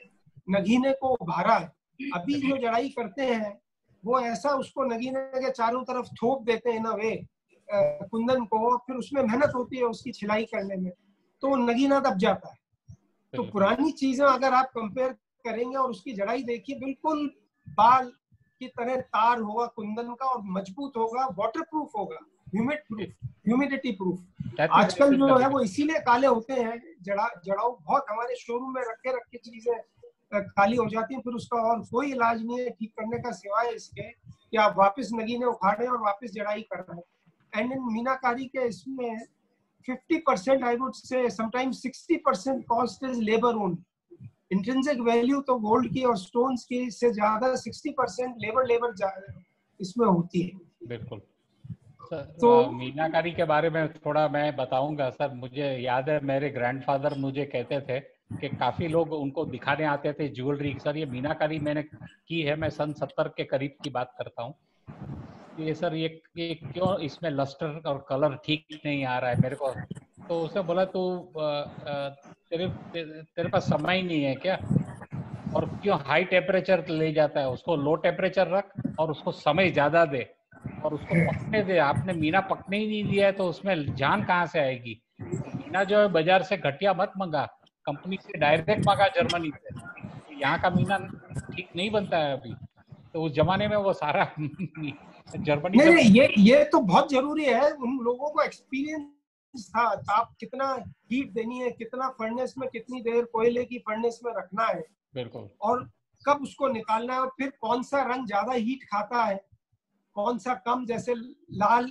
नगीने को उभारा है। अभी जो जड़ाई करते हैं वो ऐसा उसको नगीने के चारों तरफ थोप देते हैं ना वे, कुंदन को, फिर उसमें मेहनत होती है उसकी छिलाई करने में, तो वो नगीना दब जाता है। तो पुरानी चीजें अगर आप कंपेयर करेंगे और उसकी जड़ाई देखिए, बिल्कुल बाल की तरह तार होगा कुंदन का, और मजबूत होगा, वाटर प्रूफ होगा, ह्यूमिडिटी प्रूफ। आजकल जो है वो इसीलिए काले होते हैं, जड़ाऊ बहुत हमारे शोरूम में रखे रखे चीजें काली हो जाती है, फिर उसका और कोई इलाज नहीं है ठीक करने का सिवाय इसके कि आप वापस नगीने उखाड़े और वापस जड़ाई कर रहे हैं। एंड इन मीनाकारी के इसमें 50% I would say sometimes 60% cost is labor owned. Intrinsic value तो गोल्ड की और स्टोन्स की से ज्यादा 60% लेबर इसमें होती है। बिल्कुल सर। तो मीनाकारी के बारे में थोड़ा मैं बताऊंगा सर। मुझे याद है मेरे ग्रैंडफादर मुझे कहते थे कि काफी लोग उनको दिखाने आते थे ज्वेलरी। सर ये मीनाकारी मैंने की है, मैं सन 70 के करीब की बात करता हूँ। ये सर ये क्यों इसमें लस्टर और कलर ठीक नहीं आ रहा है मेरे को। तो उसने बोला तू तेरे पास समय ही नहीं है क्या, और क्यों हाई टेम्परेचर ले जाता है, उसको लो टेम्परेचर रख और उसको समय ज्यादा दे और उसको पकने दे। आपने मीना पकने ही नहीं दिया है तो उसमें जान कहाँ से आएगी। मीना जो है बाजार से घटिया मत मंगा, कंपनी से डायरेक्ट मंगा जर्मनी से। यहाँ का मीना ठीक नहीं बनता है अभी। तो उस जमाने में वो सारा जर्मनी नहीं, ये तो बहुत जरूरी है। उन लोगों को एक्सपीरियंस था, आप कितना हीट देनी है, कितना फर्नेस में कितनी देर कोयले की फर्नेस में रखना है, बिल्कुल, और कब उसको निकालना है, और फिर कौन सा रंग ज्यादा हीट खाता है, कौन सा कम। जैसे लाल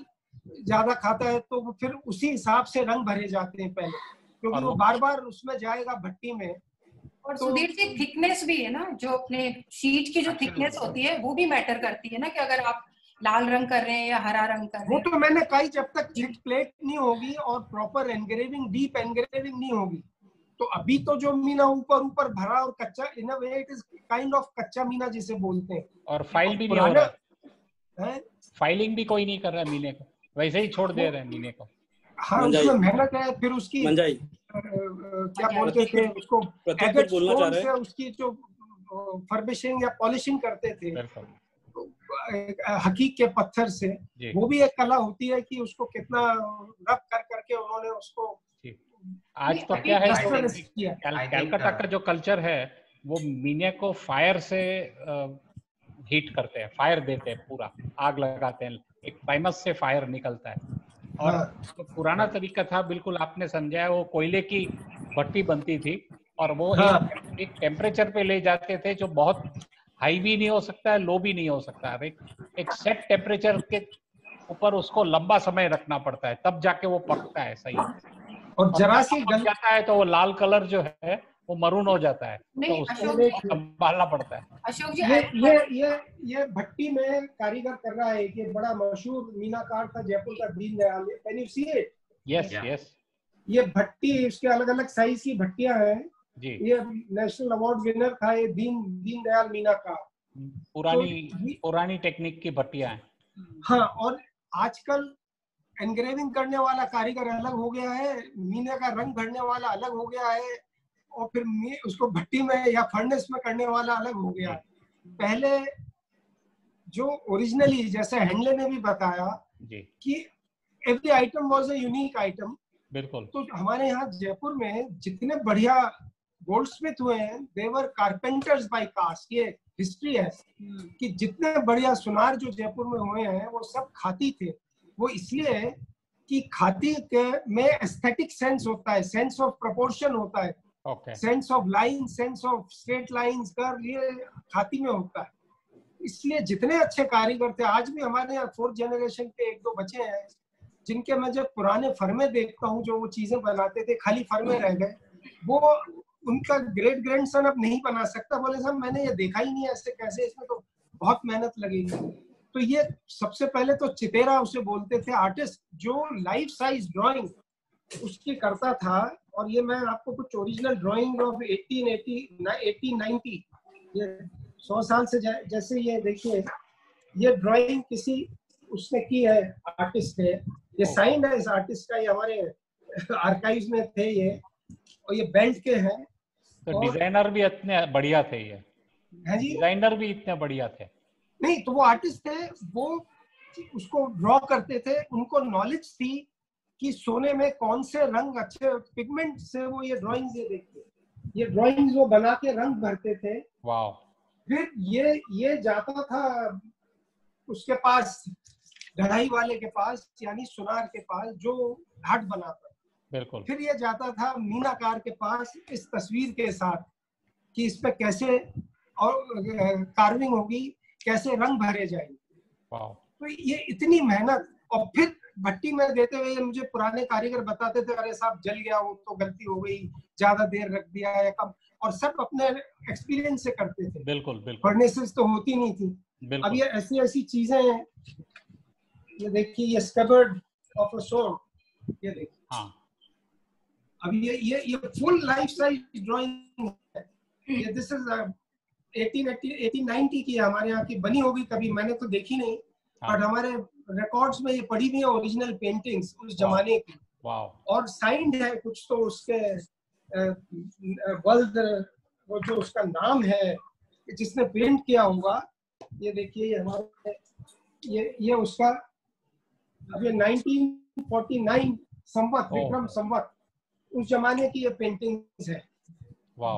ज्यादा खाता है तो फिर उसी हिसाब से रंग भरे जाते हैं पहले, क्योंकि वो बार बार उसमें जाएगा भट्टी में। और सुधीर जी थिकनेस भी है ना, जो अपने शीट की जो थिकनेस होती है वो भी मैटर करती है ना, कि अगर आप लाल रंग कर रहे हैं या हरा रंग कर रहे हैं। वो तो मैंने कही, जब तक चिट प्लेट नहीं होगी और प्रॉपर एनग्रेविंग, डीप एनग्रेविंग नहीं होगी, तो अभी तो जो मीना ऊपर ऊपर भरा और कच्चा, in a way it is kind of kachcha meena जिसे बोलते हैं। और फाइल भी नहीं हो रहा है, फाइलिंग भी कोई नहीं कर रहा है मीने को, वैसे ही छोड़ दे रहे हैं मीने को। हाँ, उसमें मेहनत है। फिर उसकी क्या बोलते थे उसको, एगेट स्टोन से उसकी जो फर्बिशिंग या पॉलिशिंग करते थे हकीक के पत्थर से, वो भी एक कला होती है कि उसको कितना रब कर करके उन्होंने उसको। आज तो क्या है, कलकत्ता का जो कल्चर है वो मीने को फायर से हीट करते हैं, फायर देते हैं, पूरा आग लगाते हैं, एक प्राइमस से फायर निकलता है। और तो पुराना तरीका था, बिल्कुल आपने समझाया, वो कोयले की भट्टी बनती थी और वो एक टेम्परेचर पे ले जाते थे जो बहुत हाई भी नहीं हो सकता है, लो भी नहीं हो सकता है। एक सेट टेम्परेचर के ऊपर उसको लंबा समय रखना पड़ता है, तब जाके वो पकता है सही। और जरा सी गल जाता है तो वो लाल कलर जो है वो मरून हो जाता है, तो उसको संभालना पड़ता है। अशोक जी, ये भट्टी में कारीगर कर रहा है कि बड़ा मशहूर मीनाकार था जयपुर का, Deendayal. Can you see it? Yes yes. ये भट्टी, इसके अलग अलग साइज की भट्टियां हैं जी। ये नेशनल अवार्ड विनर था ये दीनदयाल मीनाकार। पुरानी टेक्निक की भट्टियां हैं। हाँ, और आजकल एनग्रेविंग करने वाला कारीगर अलग हो गया है, मीने का रंग भरने वाला अलग हो गया है, और फिर उसको भट्टी में या फर्नेस में करने वाला अलग हो गया है। पहले जो ओरिजिनली, जैसे हैंडले ने भी बताया कि every item was a unique item. बिल्कुल। तो हमारे यहाँ जयपुर में जितने बढ़िया गोल्डस्मिथ हुए हैं, दे वर कारपेंटर्स बाय कास्ट। ये हिस्ट्री है कि जितने बढ़िया सुनार जो जयपुर में हुए हैं वो सब खाती थे। वो इसलिए कि खाती के में एस्थेटिक सेंस होता है, सेंस ऑफ प्रोपोर्शन होता है, sense of line, sense of straight lines, curve, ये खाती में होता है। इसलिए जितने अच्छे कारीगर थे, आज भी हमारे यहाँ 4th जनरेशन के 1-2 बचे हैं जिनके मैं जब पुराने फर्मे देखता हूँ, जो वो चीजें बनाते थे, खाली फर्मे रह गए। वो उनका ग्रेट ग्रैंडसन अब नहीं बना सकता। बोले साहब मैंने ये देखा ही नहीं ऐसे कैसे, इसमें तो बहुत मेहनत लगेगी। तो ये सबसे पहले तो चितेरा उसे बोलते थे, आर्टिस्ट जो लाइफ साइज ड्राइंग उसकी करता था। और ये मैं आपको कुछ ओरिजिनल ड्राइंग ऑफ 1890, ये 100 साल से जैसे ये देखिए, ये ड्राइंग किसी उसने की है, आर्टिस्ट है, ये साइन है इस आर्टिस्ट का, ये हमारे आर्काइव्स में थे ये, और ये बेल्ट के हैं। तो डिजाइनर भी इतने बढ़िया थे ये, है जी, डिजाइनर भी इतने बढ़िया थे। नहीं तो वो आर्टिस्ट थे, वो उसको ड्रॉ करते थे, उनको नॉलेज थी कि सोने में कौन से रंग अच्छे पिगमेंट से वो ये ड्राइंग्स, ये देखिए ये ड्राइंग्स वो बना के रंग भरते थे। वाह। फिर ये जाता था उसके पास, ढलाई वाले के पास, यानी सुनार के पास जो घाट बनाता। बिल्कुल। फिर ये जाता था मीनाकार के पास इस तस्वीर के साथ कि इस पे कैसे और कार्विंग होगी, कैसे रंग भरे जाएंगे। वाह। तो ये इतनी मेहनत, और फिर भट्टी में देते हुए मुझे पुराने कारीगर बताते थे, अरे साहब जल गया वो तो गलती हो गई, ज्यादा देर रख दिया या कम, और सब अपने एक्सपीरियंस से करते थे। बिल्कुल बिल्कुल। फर्नेसेस तो होती नहीं थी। अब ये ऐसी ऐसी चीजें हैं, ये देखिए ये स्कैबर्ड ऑफ अ स्वॉर्ड, ये देखिए। हाँ। अब ये फुल लाइफ साइज ड्राइंग है। ये दिस इज 1890 की हमारे यहाँ की, बनी होगी कभी, मैंने तो देखी नहीं, बट हमारे रिकॉर्ड्स में ये पड़ी हुई है ओरिजिनल पेंटिंग्स उस जमाने की। और साइंड है कुछ तो उसके वल्द, वो जो उसका नाम है जिसने पेंट किया होगा, ये देखिए ये हमारे ये उसका, अब ये 1949 संवत, विक्रम संवत, उस जमाने की ये पेंटिंग्स है।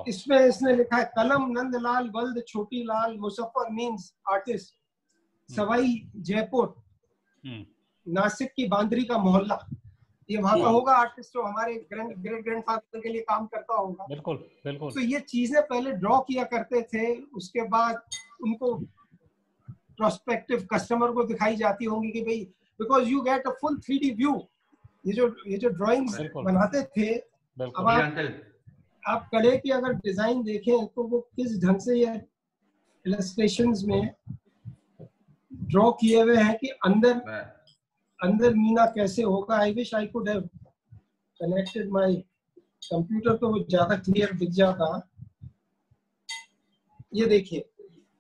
इसमें इसने लिखा है कलम नंदलाल वल्द छोटी लाल मुजफ्फर मीन्स आर्टिस्ट, सवाई जयपुर, नासिक की बांद्री का मोहल्ला। ये वहां का होगा आर्टिस्ट जो हमारे ग्रेट ग्रैंडफादर के लिए काम करता होगा। बिल्कुल बिल्कुल। तो ये चीजें पहले ड्रॉ किया करते थे, उसके बाद उनको प्रोस्पेक्टिव कस्टमर को दिखाई जाती होंगी कि भाई, because you get a full 3D view. ये जो ड्राइंग्स बनाते थे, अब आप कड़े की अगर डिजाइन देखें तो वो किस ढंग से ये इलस्ट्रेशंस में ड्रॉ किए हुए हैं कि अंदर मीना कैसे होगा। I wish I could have connected my computer, तो वो ज्यादा क्लियर दिख जाता। ये देखिए,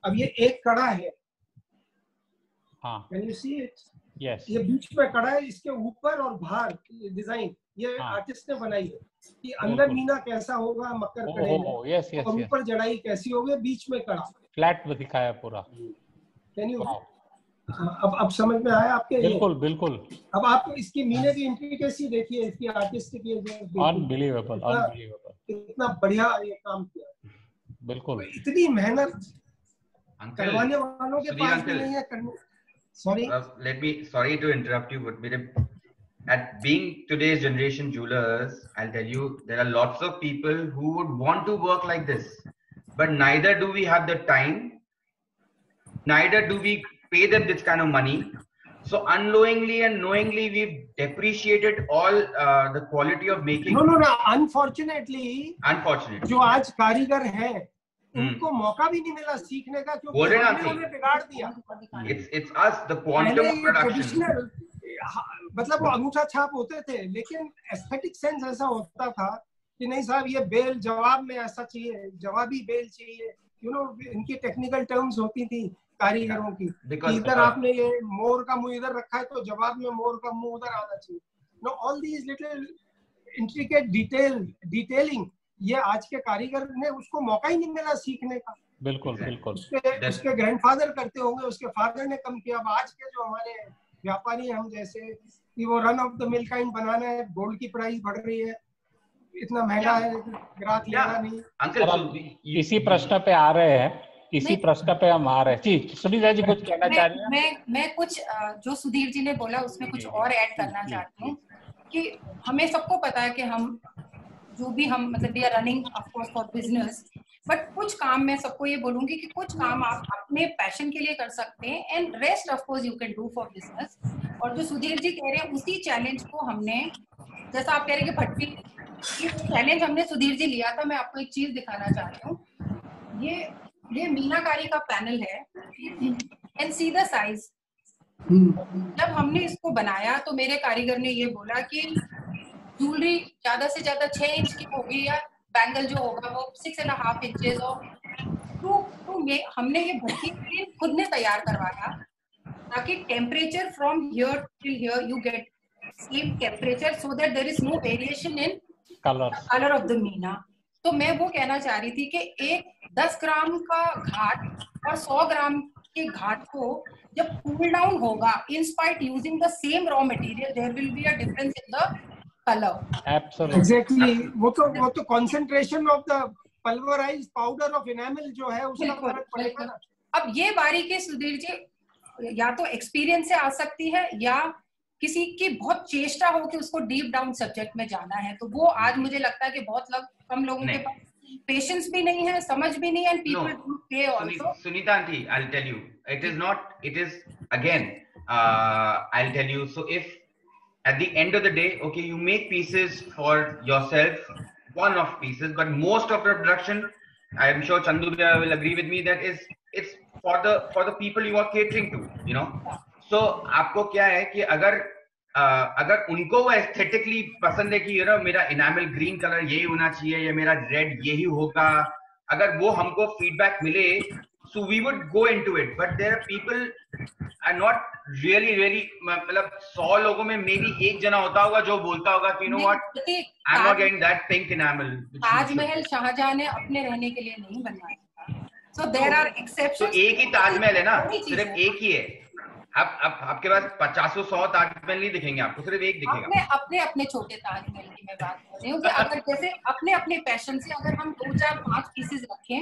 अब ये एक कड़ा है, can you see it? Yes. ये बीच में कड़ा है, इसके ऊपर और बाहर डिजाइन ये आर्टिस्ट ने बनाई है कि अंदर मीना कैसा होगा मकर कड़े में, यस यस, और ऊपर जड़ाई कैसी होगी, बीच में कड़ा फ्लैट में दिखाया पूरा। Can you? अब समझ में आया आपके? बिल्कुल बिल्कुल। अब आप इसकी मीने की इंट्रिकेसी देखिए, इसकी आर्टिस्टिक, ये जो अनबिलीवेबल अनबिलीवेबल, कितना बढ़िया ये काम किया। बिल्कुल। इतनी मेहनत करवाने वालों के पास भी नहीं है करने। Sorry. Sorry to interrupt you, but at being today's generation jewelers, I'll tell you, there are lots of people who would want to work like this, but neither do we have the time, neither do we pay them this kind of money. So unknowingly and knowingly, we've depreciated all the quality of making. No. Unfortunately, जो आज कारीगर हैं, उनको मौका भी नहीं मिला सीखने का, क्योंकि हमने उन्हें बिगाड़ दिया। It's us, the quantum of production. मतलब वो अंगूठा छाप होते थे, लेकिन एस्थेटिक सेंस ऐसा होता था कि नहीं साहब ये बेल जवाब में ऐसा चाहिए, जवाबी बेल चाहिए। इनकी टेक्निकल टर्म्स होती थी कारीगरों की, इधर आपने ये मोर का मुंह इधर रखा है तो जवाब में मोर का मुंह उधर आना चाहिए। No, all these little intricate detailing, ये आज के कारीगर ने उसको मौका ही नहीं मिला सीखने का। बिल्कुल बिल्कुल। उसके ग्रैंडफादर करते होंगे, उसके फादर ने कम किया। अब आज के जो हमारे व्यापारी हम जैसे कि वो run of the mill kind बनाना है, गोल्ड की प्राइस बढ़ रही है, इतना महंगा है, ग्राहक लेगा नहीं। अंकल इसी प्रश्न पे आ रहे हैं, इसी प्रश्न पे हम आ रहे हैं। जी सुधीर जी कुछ कहना चाह रही हैं? मैं कुछ जो सुधीर जी ने बोला उसमें कुछ और ऐड करना चाहती हूँ कि हमें सबको पता है कि हम जो भी हम मतलब we are running of course for business, but कुछ काम मैं सबको ये बोलूंगी कि कुछ काम आप अपने पैशन के लिए कर सकते हैं and rest of course you can do for business. और जो सुधीर जी कह रहे हैं उसी चैलेंज को हमने, जैसा आप कह रहे हैं कि भट्टी, ये चैलेंज हमने सुधीर जी लिया था। मैं आपको एक चीज दिखाना चाह रही हूँ, ये मीनाकारी का पैनल है एंड सी द साइज। जब हमने इसको बनाया तो मेरे कारीगर ने ये बोला कि ज्वेलरी ज्यादा से ज्यादा 6 इंच की होगी या बैंगल जो होगा वो 6.5 इंचेस हो। तो हमने ये भट्टी खुद ने तैयार करवाया ताकि temperature from here till here you get same temperature so that there is no variation in colour of the meena. तो मैं वो कहना चाह रही थी कि एक 10 ग्राम का घाट और 100 ग्राम के घाट को जब कूल डाउन होगा, in spite using the same raw material, there will be a difference in the colour. Absolutely, exactly. वो तो concentration of the pulverised powder of enamel जो है उसका फर्क पड़ेगा ना। अब ये बारीकी सुधीर जी या तो एक्सपीरियंस से आ सकती है या किसी की बहुत चेष्टा हो कि उसको डीप डाउन सब्जेक्ट में जाना है, तो वो आज मुझे लगता है कि बहुत कम लोगों के पास पेशेंस भी नहीं है, समझ भी नहीं है, एंड पीपल डू पे also. Sunita aunty, I'll tell you, it is again, I'll tell you. So if at the end of the day, okay, you make pieces for yourself, one-off pieces, but most of the production, I'm sure Chandu bhaiya will agree with me, that it's for the people you are catering to, you know. So आपको क्या है कि अगर उनको वो aesthetically पसंद है कि यू नो मेरा इनामल ग्रीन कलर यही होना चाहिए या मेरा रेड यही होगा, अगर वो हमको फीडबैक मिले, so we would go into it. But there are people are not really मतलब 100 लोगों में मे बी एक जना होता होगा जो बोलता होगा कि you know what, I'm not getting that pink enamel. Taj Mahal Shahjahan ने अपने रहने के लिए नहीं बनवाया था, so there are exceptions. तो एक ही ताजमहल है ना, सिर्फ एक ही है। अब आपके पास 50-100 ताजमहल नहीं दिखेंगे, आपको सिर्फ एक दिखेगा। अपने छोटे ताजमहल की मैं बात कर रही हूँ कि अगर जैसे अपने पैशन से अगर हम 2, 4, 5 पीसेस रखें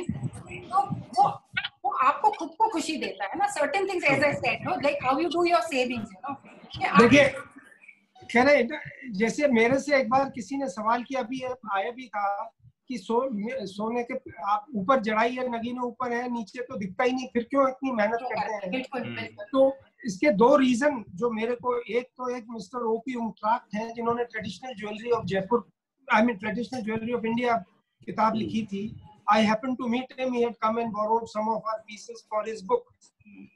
तो वो आपको खुद को खुशी देता है ना। Certain things as I said no, like how you do your savings, you know. देखिए कह रहे जैसे मेरे से एक बार किसी ने सवाल किया, अभी आया भी था कि सोने के आप ऊपर जड़ाई है, नगीने ऊपर है, नीचे तो दिखता ही नहीं, फिर क्यों इतनी मेहनत करते हैं? तो इसके 2 रीजन जो मेरे को, एक मिस्टर ओपी उमट्राक्ट हैं जिन्होंने traditional jewellery of Jaipur, I mean traditional jewellery of India किताब लिखी थी। I happen to meet him, he had come and borrowed some of our pieces for his book.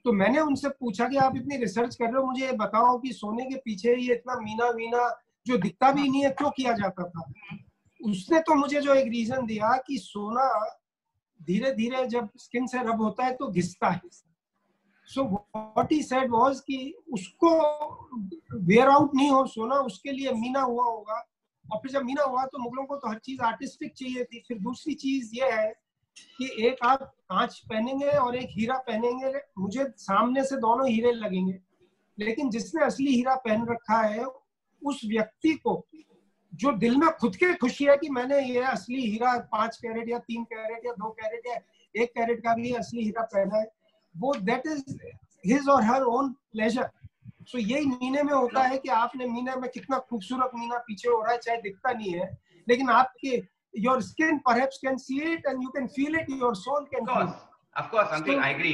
तो मैंने उनसे पूछा कि आप इतनी रिसर्च कर रहे हो, मुझे ये बताओ कि सोने के पीछे ये इतना मीना जो दिखता भी नहीं है क्यों किया जाता था? उसने तो मुझे जो एक रीजन दिया कि सोना धीरे धीरे जब स्किन से रब होता है तो घिसता है। So what he said was कि उसको वेयर आउट नहीं हो सोना, उसके लिए मीना हुआ होगा। और फिर जब मीना हुआ तो मुगलों को तो हर चीज आर्टिस्टिक चाहिए थी। फिर दूसरी चीज ये है कि एक आप कांच पहनेंगे और एक हीरा पहनेंगे, मुझे सामने से दोनों हीरे लगेंगे, लेकिन जिसने असली हीरा पहन रखा है उस व्यक्ति को जो दिल में खुद के खुशी है कि मैंने ये असली हीरा 5 कैरेट या 3 कैरेट या 2 कैरेट या 1 कैरेट का भी असली हीरा पहना है, वो दैट इज हिज और हर ओन प्लेजर। सो यही मीने में होता है कि आपने मीना में कितना खूबसूरत मीना पीछे हो रहा है, चाहे दिखता नहीं है, लेकिन आपके your skin perhaps can see it and you can feel it, your soul can feel it. Of course, something I agree.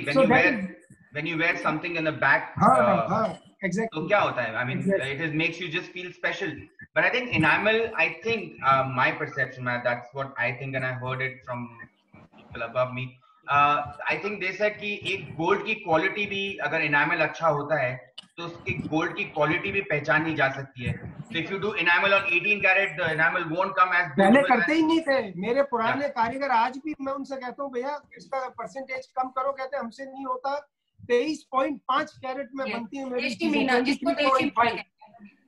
When you wear something in the back, exactly. तो क्या होता है? I mean, it makes you just feel special. But I think enamel, I think my perception, that's what I think, and I heard it from people above me. I think they said कि एक gold की quality भी अगर enamel अच्छा होता है तो उसकी gold की quality भी पहचानी जा सकती है। So if you do enamel on 18 carat, the enamel won't come as पहले करते ही नहीं थे मेरे पुराने कारीगर। आज भी मैं उनसे कहता हूँ भैया इसका परसेंटेज कम करो, कहते हैं हमसे नहीं होता। 23.5 कैरेट में बनती है मेरी चीजें,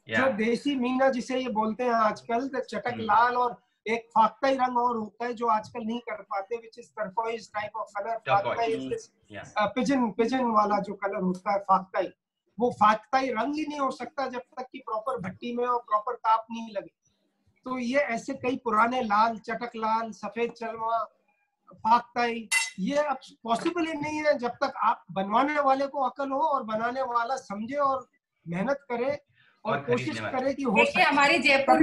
जो देसी मीना जिसे ये बोलते हैं आजकल, चटक लाल, और एक फाख्ताई रंग और होता है जो आजकल नहीं कर पाते, which is turquoise type of colour. Pigeon वाला जो कलर होता है फाख्ताई, वो फाख्ताई रंग ही नहीं हो सकता जब तक कि प्रॉपर भट्टी में और प्रॉपर ताप नहीं लगे। तो ये ऐसे कई पुराने लाल, चटक लाल, सफेद चलवा, फाख्ताई, ये अब पॉसिबल ही नहीं है जब तक आप बनवाने वाले को अकल हो और बनाने वाला समझे और मेहनत करे और कोशिश करे कि हो। देखिए हमारी जयपुर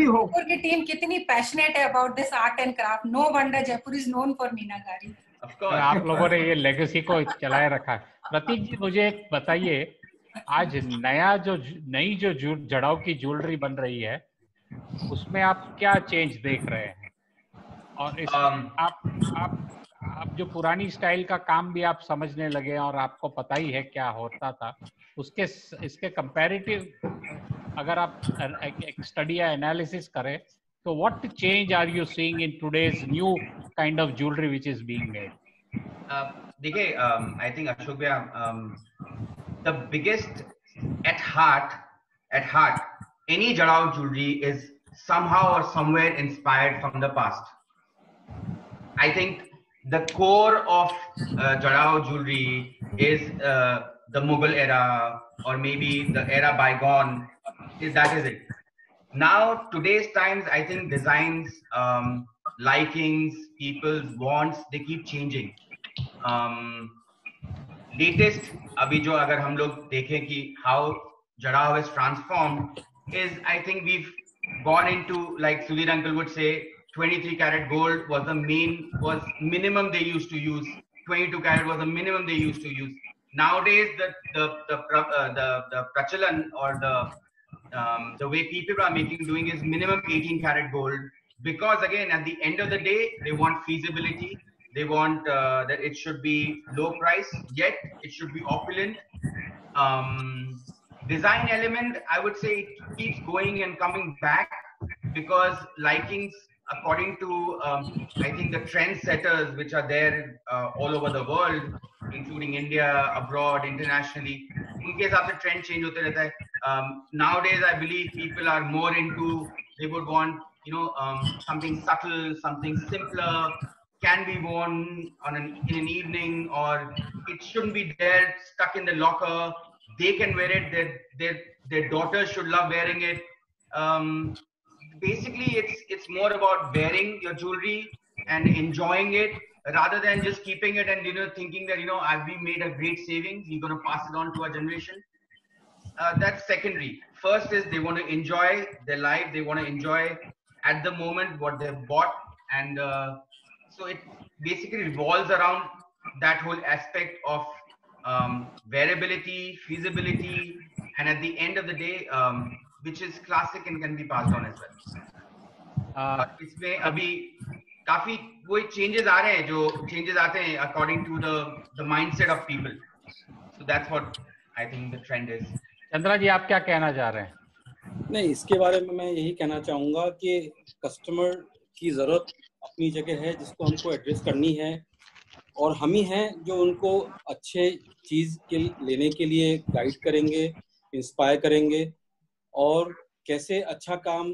की टीम कितनी पैशनेट है about this art and craft. No wonder Jaipur is known for meenakari. आप लोगों ने ये लेगेसी को चलाए रखा है। प्रतीक जी मुझे एक बताइए, आज नई जो जड़ाऊ की ज्वेलरी बन रही है उसमें आप क्या चेंज देख रहे हैं? और आप जो पुरानी स्टाइल का काम भी आप समझने लगे और आपको पता ही है क्या होता था, इसके कंपैरेटिव अगर आप एक स्टडी या एनालिसिस करें तो what change are you seeing in today's new kind of jewellery which is being made? देखिए, आई थिंक अशोक भैया, the biggest at heart any Jadao jewelry is somehow or somewhere inspired from the past. I think the core of Jarao jewelry is the Mughal era, or maybe the era bygone. That is it. Now, today's times, I think designs, likings, people's wants, they keep changing. Latest, अभी जो अगर हम लोग देखें कि how Jarao has transformed is, I think we've gone into, like Sudhir uncle would say, 23 karat gold was minimum they used to use. 22 karat was the minimum they used to use. Nowadays, the prachalan, or the way people are doing is minimum 18 karat gold, because again, at the end of the day, they want feasibility. They want that it should be low price, yet it should be opulent. Design element, I would say, it keeps going and coming back, because likings, according to I think the trendsetters which are there all over the world, including India, abroad, internationally, उनके हिसाब से trend change होते रहता है. Nowadays, I believe people are more into, they would want, something subtle, something simpler, can be worn in an evening, or it shouldn't be there stuck in the locker. They can wear it. Their daughters should love wearing it. Basically, it's more about wearing your jewelry and enjoying it, rather than just keeping it and thinking that we made a great savings, we're going to pass it on to our generation. That's secondary. First is they want to enjoy their life. They want to enjoy at the moment what they've bought, and so it basically revolves around that whole aspect of wearability, feasibility, and at the end of the day, which is classic and can be passed on as well. इसमें अभी काफी वो changes आ रहे हैं, जो changes आते हैं according to the mindset of people. So that's what I think the trend is. Chandra ji, आप क्या कहना चाह रहे हैं? नहीं, इसके बारे में मैं यही कहना चाहूँगा कि कस्टमर की ज़रूरत अपनी जगह है, जिसको हमको एड्रेस करनी है, और हम ही हैं जो उनको अच्छे चीज़ के लेने के लिए गाइड करेंगे, इंस्पायर करेंगे, और कैसे अच्छा काम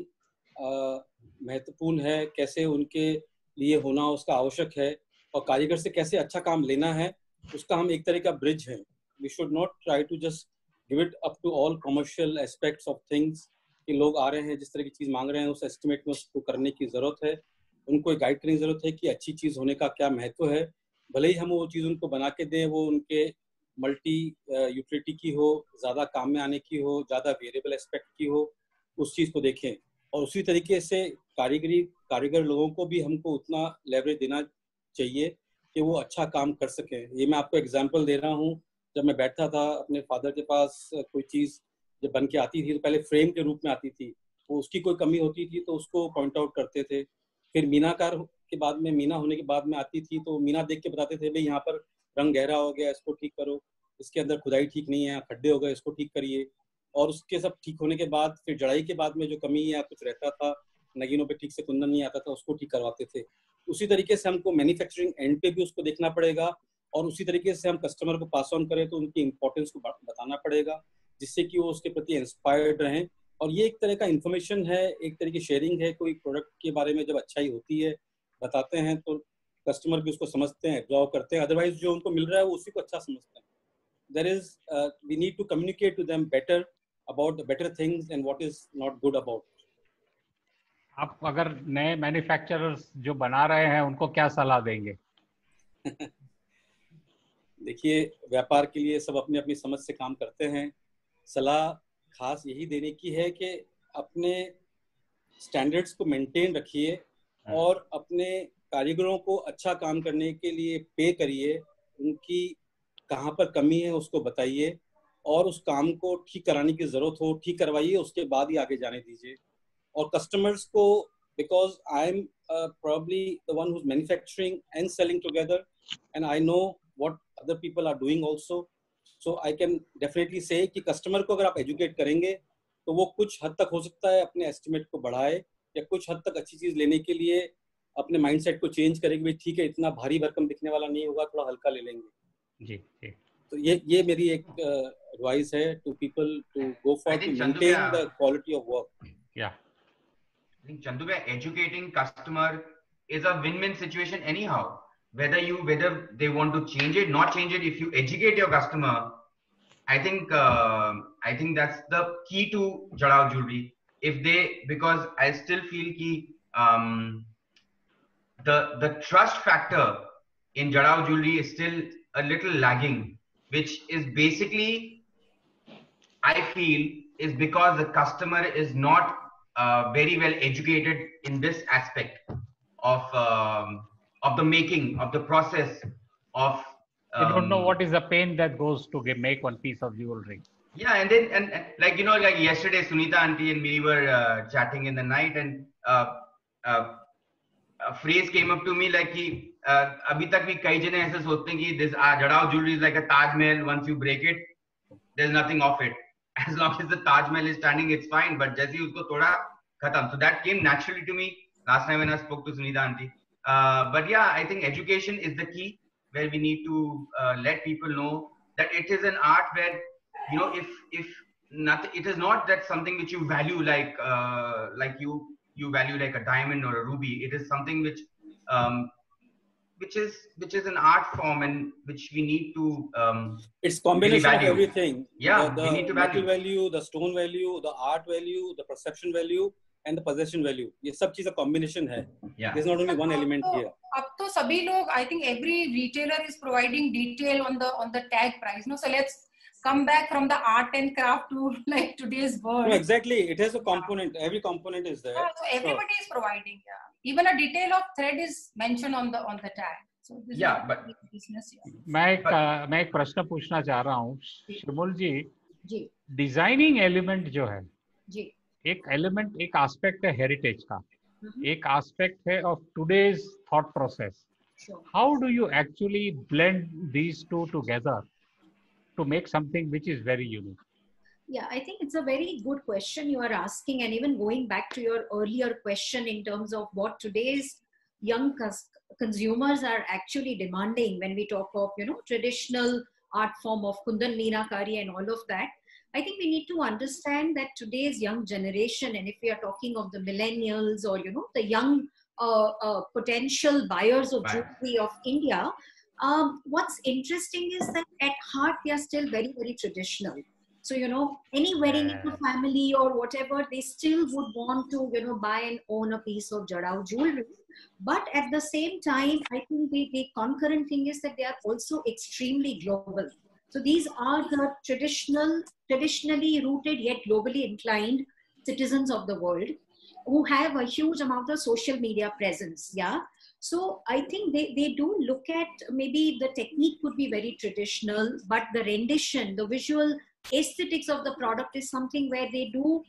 महत्वपूर्ण है, कैसे उनके लिए होना उसका आवश्यक है, और कारीगर से कैसे अच्छा काम लेना है, उसका हम एक तरह का ब्रिज हैं. We should not try to just give it up to all commercial aspects of things कि लोग आ रहे हैं, जिस तरह की चीज़ मांग रहे हैं, उस एस्टिमेट में उसको करने की ज़रूरत है. उनको एक गाइड करने की ज़रूरत है कि अच्छी चीज़ होने का क्या महत्व है. भले ही हम वो चीज़ उनको बना के दें, वो उनके मल्टी यूटिलिटी की हो, ज़्यादा काम में आने की हो, ज़्यादा वेरिएबल एस्पेक्ट की हो, उस चीज़ को देखें. और उसी तरीके से कारीगर लोगों को भी हमको उतना लेवरेज देना चाहिए कि वो अच्छा काम कर सकें. ये मैं आपको एग्जांपल दे रहा हूँ. जब मैं बैठता था अपने फादर के पास, कोई चीज़ जब बन के आती थी तो पहले फ्रेम के रूप में आती थी, वो उसकी कोई कमी होती थी तो उसको पॉइंट आउट करते थे. फिर मीनाकार के बाद में, मीना होने के बाद में आती थी तो मीना देख के बताते थे, भाई यहाँ पर रंग गहरा हो गया, इसको ठीक करो, इसके अंदर खुदाई ठीक नहीं है, खड्डे हो गए, इसको ठीक करिए. और उसके सब ठीक होने के बाद फिर जड़ाई के बाद में जो कमी या कुछ रहता था, नगीनों पे ठीक से कुंदन नहीं आता था, उसको ठीक करवाते थे. उसी तरीके से हमको मैन्युफैक्चरिंग एंड पे भी उसको देखना पड़ेगा, और उसी तरीके से हम कस्टमर को पास ऑन करें तो उनकी इंपॉर्टेंस को बताना पड़ेगा, जिससे कि वो उसके प्रति इंस्पायर्ड रहें. और ये एक तरह का इन्फॉर्मेशन है, एक तरह की शेयरिंग है. कोई प्रोडक्ट के बारे में जब अच्छाई होती है, बताते हैं, तो कस्टमर भी उसको समझते हैं, एब्जॉर्व करते हैं. अदरवाइज जो उनको मिल रहा है वो उसी को अच्छा समझते हैं. There is we need to communicate to them better about the better things and what is not good about. आप अगर नए मैन्युफैक्चरर्स जो बना रहे हैं उनको क्या सलाह देंगे? देखिए, व्यापार के लिए सब अपनी अपनी समझ से काम करते हैं. सलाह खास यही देने की है कि अपने स्टैंडर्ड्स को मेंटेन रखिए और अपने कारीगरों को अच्छा काम करने के लिए पे करिए. उनकी कहाँ पर कमी है उसको बताइए, और उस काम को ठीक कराने की ज़रूरत हो ठीक करवाइए, उसके बाद ही आगे जाने दीजिए. और कस्टमर्स को, because I'm probably the one who's manufacturing and selling together, and I know what other people are doing also, so I can definitely say कि कस्टमर को अगर आप एजुकेट करेंगे तो वो कुछ हद तक हो सकता है अपने एस्टिमेट को बढ़ाए, या कुछ हद तक अच्छी चीज़ लेने के लिए अपने माइंडसेट को चेंज करेंगे. भाई ठीक है, इतना भारी भरकम दिखने वाला नहीं होगा, थोड़ा हल्का ले लेंगे. जी. तो ये मेरी एक एडवाइस है to people to go for to maintain the quality of work. या I think Chandu bhai, educating customer is a win-win situation anyhow. whether they want to change it, not change it. If you educate your customer, I think that's the key to Jadao jewelry. Because I still feel the trust factor in Jadao jewelry is still a little lagging, which is basically, I feel, is because the customer is not very well educated in this aspect of the making, of the process of. You don't know what is the pain that goes to make one piece of jewelry. Yeah, and then and like like yesterday, Sunita auntie and me were chatting in the night, and a phrase came up to me like कि अभी तक भी कई जने ऐसे सोचते हैं कि this Jadao jewelry is like a Taj Mahal. Once you break it, there's nothing of it. As long as the Taj Mahal is standing, it's fine. But जैसे ही उसको तोड़ा, खत्म. So that came naturally to me last time when I spoke to Sunita auntie. But yeah, I think education is the key, where we need to let people know that it is an art where, if nothing, it is not that something which you value like you value like a diamond or a ruby. It is something which is an art form, and which we need to it's combination really of everything. Yeah, the we need to metal value, the stone value, the art value, the perception value, and the possession value. ये सब चीज़ का combination है. Yeah. There's not only one element here. अब तो सभी लोग, I think every retailer is providing detail on the tag price. No, so let's come back from the art and craft to like today's world. No, exactly. It has a component. Every component is there. Yeah, so everybody is providing. Yeah, even a detail of thread is mentioned on the tag. So this Yeah, is but business. Yeah. मैं एक प्रश्न पूछना चाह रहा हूँ शिमुल जी. जी designing element जो है, जी एक एलिमेंट, एक एस्पेक्ट है हेरिटेज का, एक एस्पेक्ट है of today's thought process. How do you actually blend these two together to make something which is very unique? Yeah, I think it's a very good question you are asking, and even going back to your earlier question in terms of what today's young consumers are actually demanding when we talk of traditional art form of Kundan Meenakari and all of that. I think we need to understand that today's young generation, and if we are talking of the millennials or the young potential buyers of jewelry of India, what's interesting is that at heart they are still very, very traditional. So any wedding in the family or whatever, they still would want to buy and own a piece of Jadao jewelry. But at the same time, I think the concurrent thing is that they are also extremely global. So these are the traditionally rooted yet globally inclined citizens of the world who have a huge amount of social media presence. Yeah. So I think they do look at, maybe the technique could be very traditional, but the rendition, the visual aesthetics of the product is something where they do,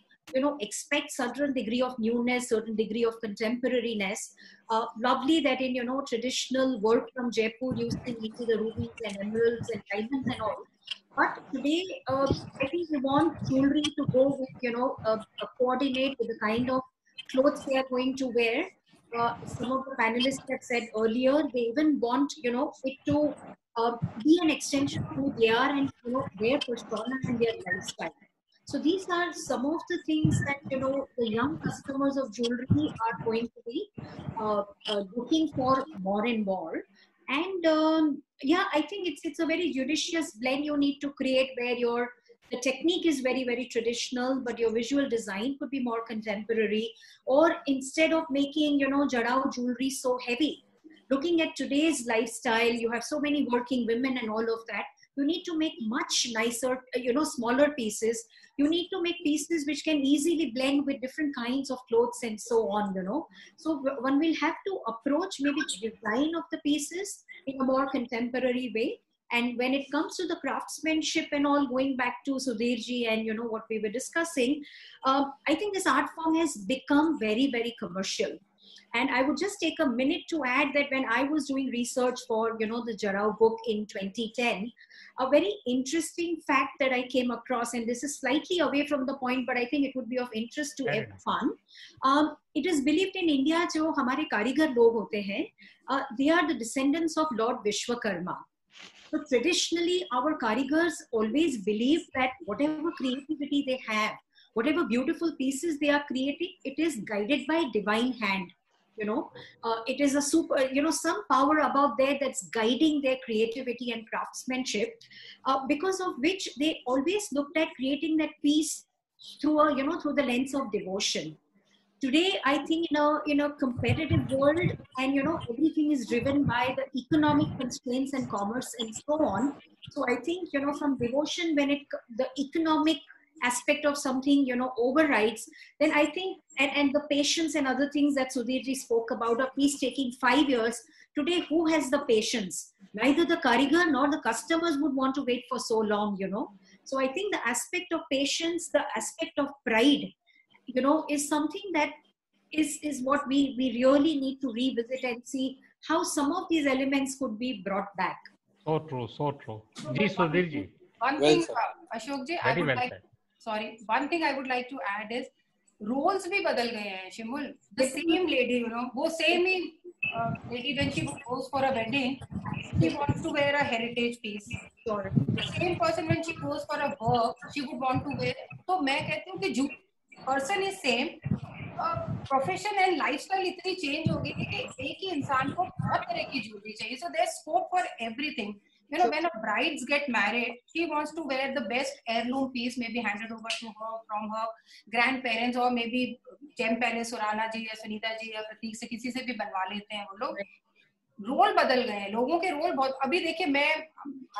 expect certain degree of newness, certain degree of contemporariness. Lovely that in, traditional work from Jaipur, you see the rubies and emeralds and diamonds and all. But today, I think we want jewelry to go with, coordinate with the kind of clothes they are going to wear. Some of the panelists have said earlier, they even want, it to be an extension of who they are and, their persona and their lifestyle. So these are some of the things that, the young customers of jewelry are going to be looking for more and more. And yeah, I think it's a very judicious blend you need to create, where the technique is very, very traditional, but your visual design could be more contemporary. Or instead of making, Jadao jewelry so heavy, looking at today's lifestyle, you have so many working women and all of that, you need to make much nicer, smaller pieces. You need to make pieces which can easily blend with different kinds of clothes and so on, So one will have to approach maybe the design of the pieces in a more contemporary way. And when it comes to the craftsmanship and all, going back to Sudhirji and what we were discussing, I think this art form has become very, very commercial. And I would just take a minute to add that when I was doing research for the Jadao book in 2010, a very interesting fact that I came across, and this is slightly away from the point, but I think it would be of interest to everyone. It is believed in India, जो हमारे कारीगर लोग होते हैं, they are the descendants of Lord Vishwakarma. So traditionally, our karigars always believe that whatever creativity they have, whatever beautiful pieces they are creating, it is guided by divine hand. It is a super, some power above there that's guiding their creativity and craftsmanship, because of which they always looked at creating that piece through through the lens of devotion. Today, I think in a competitive world, and everything is driven by the economic constraints and commerce and so on. So I think from devotion, when the economic aspect of something overrides, then I think and the patience and other things that Sudhirji spoke about, a piece taking 5 years. Today, who has the patience? Neither the karigar nor the customers would want to wait for so long. So I think the aspect of patience, the aspect of pride, is something that is what we really need to revisit and see how some of these elements could be brought back. So true, so true. Ji, Sudhirji. One Well thing, said. Ashok ji, Very well said. one thing I would like to add is roles भी बदल गए हैं, Shimul. The same lady, वो same he lady, when she goes for a wedding, she wants to wear a heritage piece. Sure. The same person, when she goes for a work, she would want to wear. तो मैं कहती हूँ कि person is same, profession and lifestyle इतनी change हो गई है कि एक ही इंसान को बहुत तरह की ज्वेलरी चाहिए. So there's scope for everything. When a brides get married, she wants to wear the best heirloom piece, maybe handed over to her from her grandparents, or maybe Gem Palace, Surana ji या सुनीता जी या प्रतीक से किसी से भी बनवा लेते हैं वो लोग. रोल बदल गए हैं, लोगों के रोल बहुत. अभी देखिए, मैं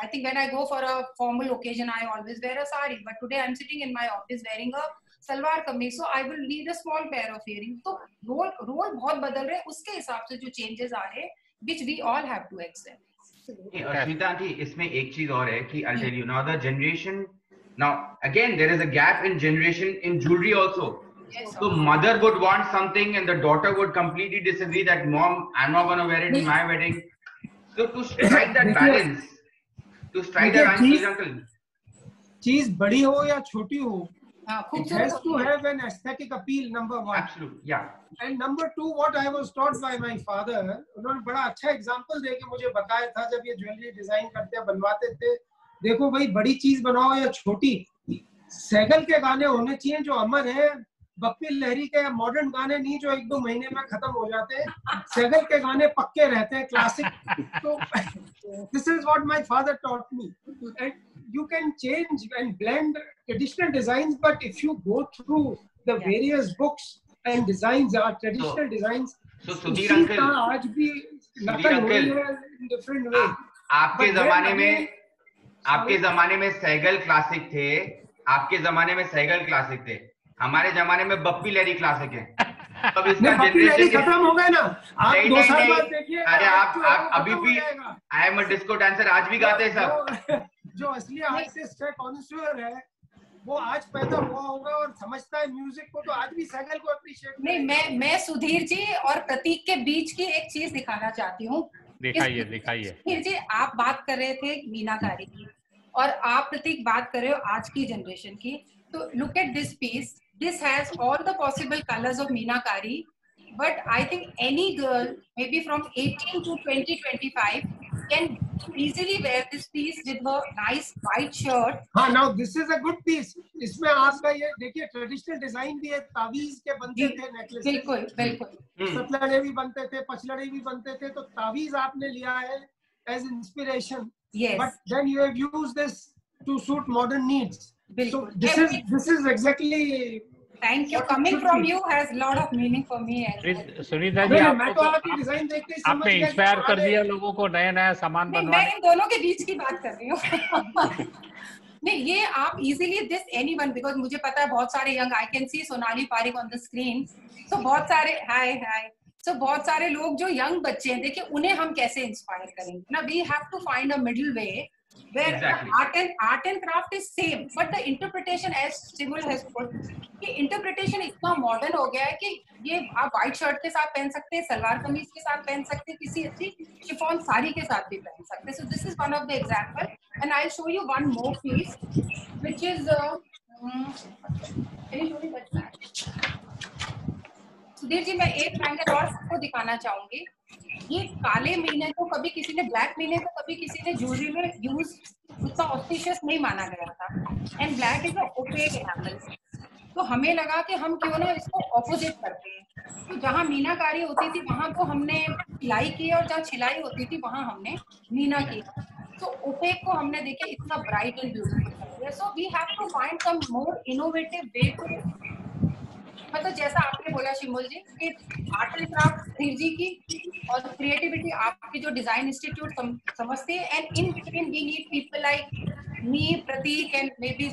I think when I go for a formal occasion, I always wear a sari, but today I'm sitting in my office wearing a salwar kameez, so I will need a small pair of earrings. तो role बहुत बदल रहे हैं, उसके हिसाब से जो changes आ रहे हैं, which we all have to accept. Ashmita aunty, इसमें एक चीज और है कि I'll tell you now, the generation, now again there is a gap in generation in jewelry also. Yes, So mother would want something and the daughter would completely disagree that mom, I'm not going to wear it in my wedding. So to strike that balance, to strike that uncle, चीज बड़ी हो या छोटी हो, it has खूबसूरत to have an aesthetic appeal, number one. absolutely, yeah. And number two, what I was taught by my father, उन्होंने बड़ा अच्छा एग्जांपल देके मुझे बताया था जब ये ज्वेलरी डिजाइन करते बनवाते थे. देखो भाई, बड़ी चीज बनाओ या छोटी, सैगल के गाने होने चाहिए जो अमर है. बप्पी लहरी के मॉडर्न गाने नहीं जो 1-2 महीने में खत्म हो जाते हैं. सैगल के गाने पक्के रहते हैं, क्लासिक. तो this is what my father taught me. And you can change and blend traditional designs, but if you go through the various books and designs are traditional designs, So Sudhir uncle, आज भी नकल हो रही है in different way. आपके जमाने में Saigal classic थे, आपके जमाने में सैगल क्लासिक थे, हमारे जमाने में बप्पी लहरी क्लासिक है. तब इसका जनरेशन खत्म हो गया ना. आप 2 साल बाद देखिए, अरे आप अभी भी I am a disco dancer आज भी गाते हैं सब. जो असली आर्टिस्ट है, कॉन्सर्ट है, वो आज पैदा हुआ होगा और समझता है म्यूजिक को, तो आज भी सैगल को अप्रिशिएट. नहीं, मैं सुधीर जी और प्रतीक के बीच की एक चीज दिखाना चाहती हूँ. दिखाइए. सुधीर जी, आप बात कर रहे थे मीनाकारी की और आप प्रतीक बात कर रहे हो आज की जनरेशन की. तो look at this piece. This has all the possible colors of Meenakari, but I think any girl, maybe from 18 to 20-25, can easily wear this piece with her nice white shirt. हाँ, now this is a good piece. इसमें आपका ये देखिए traditional design भी है, तावीज के बनते थे नेकलेस. बिल्कुल. सतलड़े भी बनते थे, पचलड़े भी बनते थे, तो तावीज आपने लिया है as inspiration. Yes. But then you have used this to suit modern needs. So बिल्कुल. this is exactly. Thank you. Coming from you has a lot of meaning for me as well. Sunita ji, मैं तो आपकी design देख के ही समझ आपने गया कि इंस्पायर कर दिया लोगों को नया सामान नहीं, बनवाने. मैं इन दोनों के बीच की बात कर रही हूँ. नहीं, ये आप इजीली दिस एनीवन, बिकॉज मुझे पता है बहुत सारे young, I can see Sonali Pareek on the screen. So बहुत सारे हाय. सो बहुत सारे लोग जो यंग बच्चे हैं, देखिए उन्हें हम कैसे इंस्पायर करेंगे ना. We have to find a middle way where exactly. art and craft is same, but the interpretation, as Simul has put, कि interpretation इतना modern हो गया है कि ये आप white shirt के साथ पहन सकते हैं, सलवार कमीज के साथ पहन सकते हैं, किसी अच्छी शिफॉन साड़ी के साथ भी पहन सकते हैं. So this is one of the example, and I'll show you one more piece, which is can you show me that back? Sudhir ji, मैं एक एंगल और सबको दिखाना चाहूंगी. ये काले मीने को कभी किसी ने, ब्लैक मीने को कभी किसी ने ज्वेलरी में यूज उतना ऑस्पिशियस नहीं माना गया था. And black is a opaque enamel. तो हमें लगा कि हम क्यों ना इसको ऑपोजिट करते हैं। तो जहाँ मीनाकारी होती थी वहां तो हमने सिलाई की और जहाँ सिलाई होती थी वहां हमने मीना किया। तो ओपेक को हमने देखे इतना ब्राइट एंड ब्यूटीफुल कर दिया। So we have to find some more innovative way to, मतलब जैसा आपने बोला शिमुल जी कि art and craft Sudhir ji की और क्रिएटिविटी आपकी जो डिजाइन इंस्टीट्यूट समझते हैं, and in between we need people like me, Prateek and maybe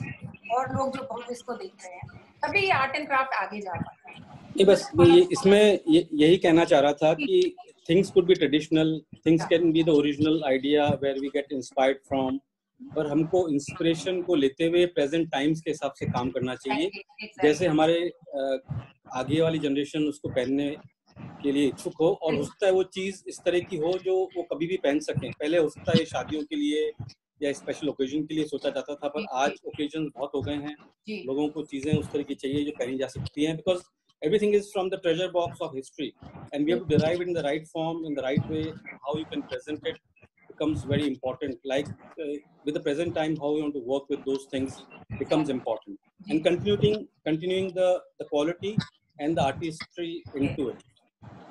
और लोग जो बहुत इसको देख रहे हैं, तभी ये आर्ट एंड क्राफ्ट आगे जा पाता है। ये बस इसमें यही कहना चाह रहा था कि things could be traditional, things can be the original idea where we get inspired from, पर हमको इंस्पिरेशन को लेते हुए प्रेजेंट टाइम्स के हिसाब से काम करना चाहिए। जैसे हमारे आगे वाली जनरेशन उसको पहनने के लिए इच्छुक हो और हो सकता है वो चीज इस तरह की हो जो वो कभी भी पहन सकें। पहले हो सकता है शादियों के लिए या स्पेशल ओकेजन के लिए सोचा जाता था, पर आज ओकेजन बहुत हो गए हैं, लोगों को चीजें उस तरह की चाहिए जो पहनी जा सकती हैं, because everything is from the treasure box of history and we have to derive it in the right form, in the right way. How you can present it becomes very important. Like with the present time, how you want to work with those things becomes important, and continuing the quality and the artistry into it.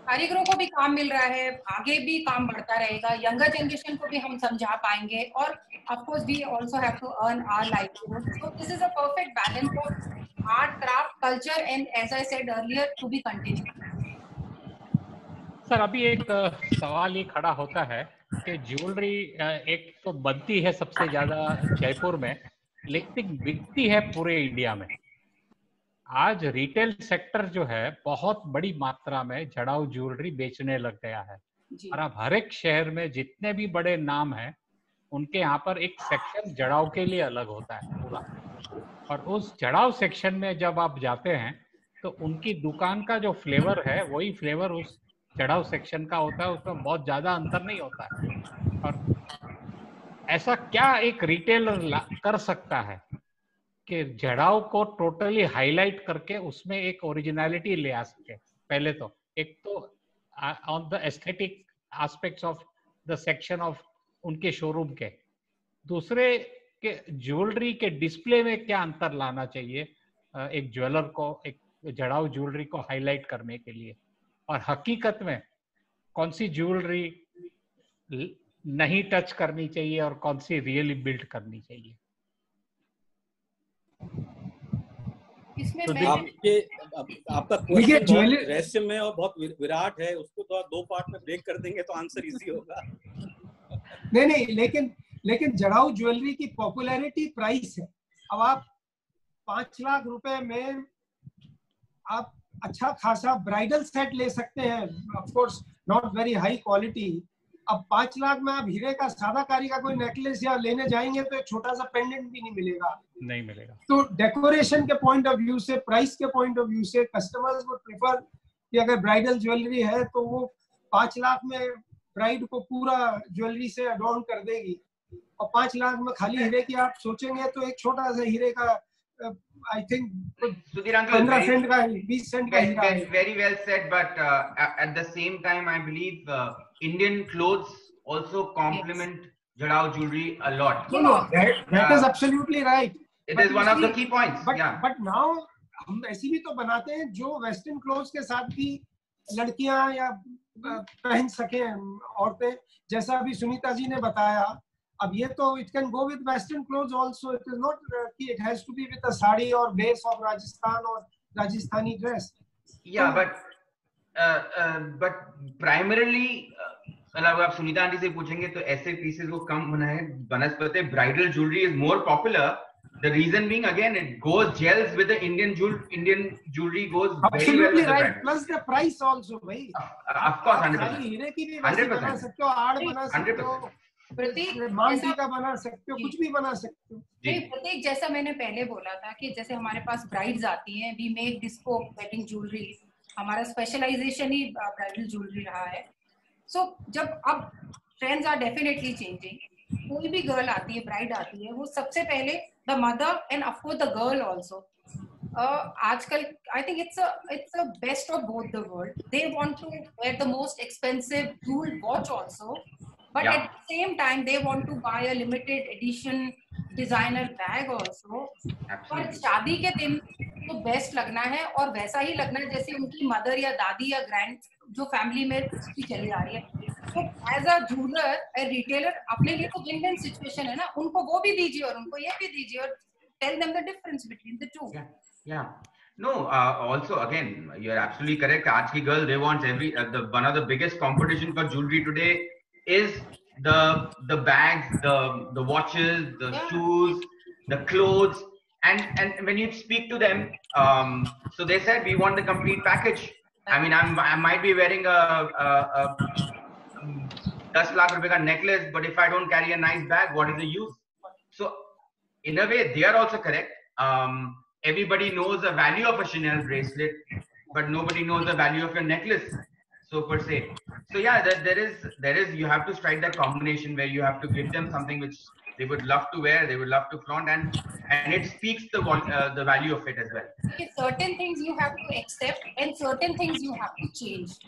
कारीगरों को भी काम मिल रहा है, आगे भी काम बढ़ता रहेगा, यंगर जनरेशन को भी हम समझा पाएंगे, और of course we also have to earn our livelihood. So this is a perfect balance of art, craft, culture, and as I said earlier, to be continued. Sir अभी एक सवाल ये खड़ा होता है कि ज्वेलरी एक तो बनती है सबसे ज्यादा जयपुर में, लेकिन बिकती है पूरे इंडिया में। आज रिटेल सेक्टर जो है बहुत बड़ी मात्रा में जड़ाऊ ज्वेलरी बेचने लग गया है, और अब हर एक शहर में जितने भी बड़े नाम हैं उनके यहाँ पर एक सेक्शन जड़ाऊ के लिए अलग होता है पूरा, और उस जड़ाऊ सेक्शन में जब आप जाते हैं तो उनकी दुकान का जो फ्लेवर है वही फ्लेवर उस जड़ाऊ सेक्शन का होता है, उसमें बहुत ज्यादा अंतर नहीं होता है। और ऐसा क्या एक रिटेलर कर सकता है कि जड़ाऊ को टोटली हाईलाइट करके उसमें एक ओरिजिनलिटी ले आ सके? पहले तो एक तो on the aesthetic aspects of the section of उनके शोरूम के, दूसरे के ज्वेलरी के डिस्प्ले में क्या अंतर लाना चाहिए एक ज्वेलर को एक जड़ाऊ ज्वेलरी को हाईलाइट करने के लिए, और हकीकत में कौन सी ज्वेलरी नहीं टच करनी चाहिए और कौन सी रियली बिल्ड करनी चाहिए? इसमें तो आपका क्वेश्चन बहुत रहस्यमय और बहुत विराट है, उसको तो 2 पार्ट में ब्रेक कर देंगे तो आंसर इजी होगा। नहीं, लेकिन जड़ाऊ ज्वेलरी की पॉपुलैरिटी प्राइस है। अब आप 5 लाख रुपए में आप अच्छा खासा ब्राइडल सेट ले सकते हैं, of course not very high quality. अब 5 लाख में आप हीरे का सादा कारी का कोई नेकलेस या लेने जाएंगे तो एक छोटा सा पेंडेंट भी नहीं मिलेगा। तो डेकोरेशन के पॉइंट ऑफ व्यू से, प्राइस के पॉइंट ऑफ व्यू से कस्टमर्स वो प्रेफर कि अगर ब्राइडल ज्वेलरी है तो वो 5 लाख में ब्राइड को पूरा ज्वेलरी से अडॉर्न कर देगी, और 5 लाख में खाली हीरे की आप सोचेंगे तो एक छोटा सा हीरे का I think 15 सेंट का 20 सेंट का हीरा है। Very well said, but at the same time I believe Indian clothes also complement jadao jewelry a lot. No, that is absolutely right. It is one of the key points. But now हम ऐसी भी तो बनाते हैं जो western clothes के साथ भी लड़कियां या पहन सके औरतें, जैसा अभी सुनीता जी ने बताया। अब ये तो it can go with western clothes also, it is not कि it has to be with a sari और बेस ऑफ राजस्थान और Rajasthani dress. Yeah, but primarily मतलब आप सुनीता आंटी से पूछेंगे तो ऐसे पीसेस वो कम बनाए बनस्पति bridal jewellery is more popular. The reason being again it goes gels with the Indian jewelry goes very well with the brand. Plus the price also, भाई। Of course, 100%. हीरे की भी बना सकते हो, आड़ बना सकते हो, प्रतीक मांगटी का बना सकते हो, कुछ भी बना सकते हो। नहीं प्रतीक, जैसा मैंने पहले बोला था कि जैसे हमारे पास ब्राइड्स आती हैं, we make disco wedding jewellery, हमारा स्पेशलाइजेशन ही ब्राइडल ज्वेलरी रहा है। सो जब अब ट्रेंड्स आर डेफिनेटली चेंजिंग, कोई भी गर्ल आती है, ब्राइड आती है, वो सबसे पहले the mother and of course the girl also, आजकल I think it's a best of both the world. They want to wear the most expensive jewel watch also, but at the same time they want to buy a limited edition designer bag also। और शादी के दिन तो best लगना है और वैसा ही लगना है जैसे उनकी मदर या दादी या ग्रैंड जो फैमिली में हिस्ट्री चली आ रही है। तो एज अ जूलर रिटेलर अपने लिए तो विन विन सिचुएशन है ना, उनको वो भी दीजिए और उनको ये भी दीजिए और tell them the difference between the two. Yeah. No, also again, you're absolutely correct. Aaj ki girl, they want one of the biggest competition for jewelry today is the bags, the watches, the shoes, the clothes, and when you speak to them, so they said we want the complete package. I mean, I might be wearing a 10 lakh rupees ka necklace, but if I don't carry a nice bag, what is the use? So in a way, they are also correct. Everybody knows the value of a Chanel bracelet, but nobody knows the value of your necklace. So per se, so yeah, there is you have to strike that combination where you have to give them something which they would love to wear, they would love to flaunt, and it speaks the value of it as well. Okay, certain things you have to accept and certain things you have to change.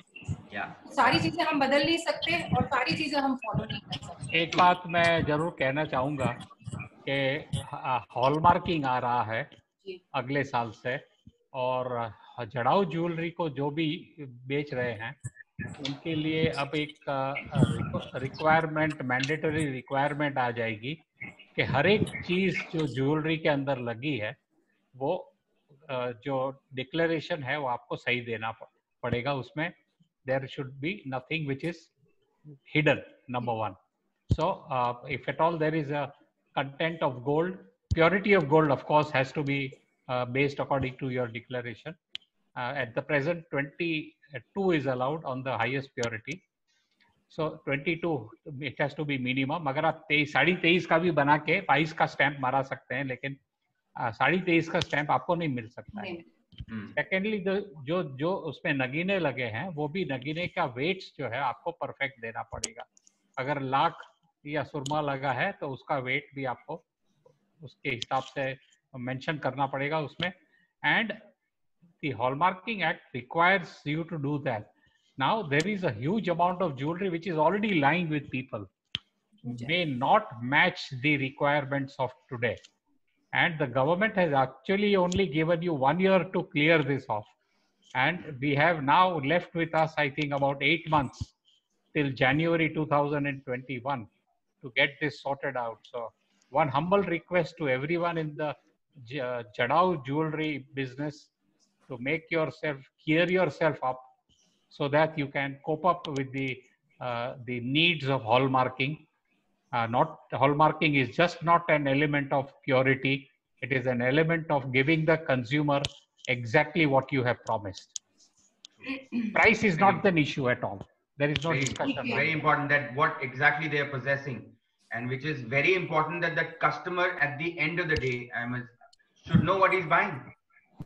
Yeah. सारी चीजें हम बदल नहीं सकते और सारी चीजें हम फॉलो नहीं कर सकते। एक बात मैं जरूर कहना चाहूंगा कि हॉलमार्किंग आ रहा है अगले साल से, और जड़ाऊ ज्वेलरी को जो भी बेच रहे हैं उनके लिए अब एक रिक्वायरमेंट, मैंडेटरी रिक्वायरमेंट आ जाएगी कि हर एक चीज जो ज्वेलरी के अंदर लगी है वो जो डिक्लेरेशन है वो आपको सही देना पड़ेगा। उसमें there should be nothing which is hidden, number one. So if at all there is a content of gold, purity of gold of course has to be based according to your declaration. At the present 22 is allowed on the highest purity, so 22 it has to be minimum. अगर आप 23.5 का भी बना के 22 का stamp मारा सकते हैं, लेकिन 23.5 का स्टैंप आपको नहीं मिल सकता है। सेकेंडली जो उसमें नगीने लगे हैं वो भी नगीने का वेट्स जो है आपको परफेक्ट देना पड़ेगा। अगर लाख या सुरमा लगा है तो उसका वेट भी आपको उसके हिसाब से मेंशन करना पड़ेगा उसमें। And the hallmarking act requires you to do that. Now there is a huge amount of jewellery which is already lying with people, may not match the requirements of today, and the government has actually only given you 1 year to clear this off, and we have now left with us I think about 8 months till January 2021 to get this sorted out. So one humble request to everyone in the Jadao jewelry business to make yourself, gear yourself up so that you can cope up with the needs of hallmarking. Hallmarking is just not an element of purity. It is an element of giving the consumer exactly what you have promised. Price is not an issue at all. There is no discussion. Very important that what exactly they are possessing, and which is very important that the customer at the end of the day should know what he's buying,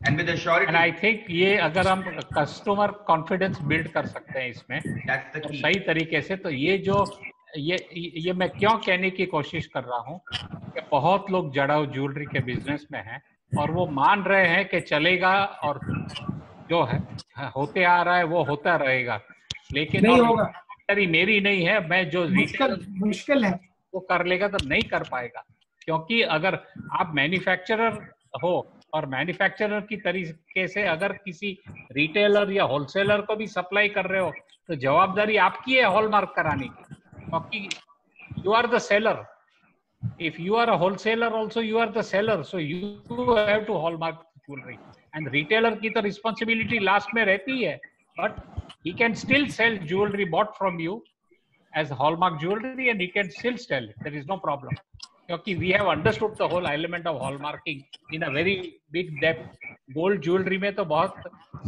and with assurity. And I think ये अगर हम customer confidence build कर सकते हैं इसमें सही तरीके से, तो ये मैं क्यों कहने की कोशिश कर रहा हूँ कि बहुत लोग जड़ाऊ ज्वेलरी के बिजनेस में हैं और वो मान रहे हैं कि चलेगा और जो है होते आ रहा है वो होता रहेगा, लेकिन नहीं होगा। मेरी नहीं है, मैं जो मुश्किल है वो कर लेगा तो नहीं कर पाएगा, क्योंकि अगर आप मैन्युफैक्चरर हो और मैन्युफैक्चरर की तरीके से अगर किसी रिटेलर या होलसेलर को भी सप्लाई कर रहे हो तो जवाबदारी आपकी है हॉलमार्क कराने की, क्योंकि you are the seller. If you are a wholesaler also you are the seller, so you have to hallmark jewellery. And retailer की तो रिस्पॉन्सिबिलिटी लास्ट में रहती है, but he can still sell jewelry bought from you as hallmark jewelry and he can still sell it. There is no problem, because we have understood the whole element of hallmarking in a very big depth. Gold jewelry में तो बहुत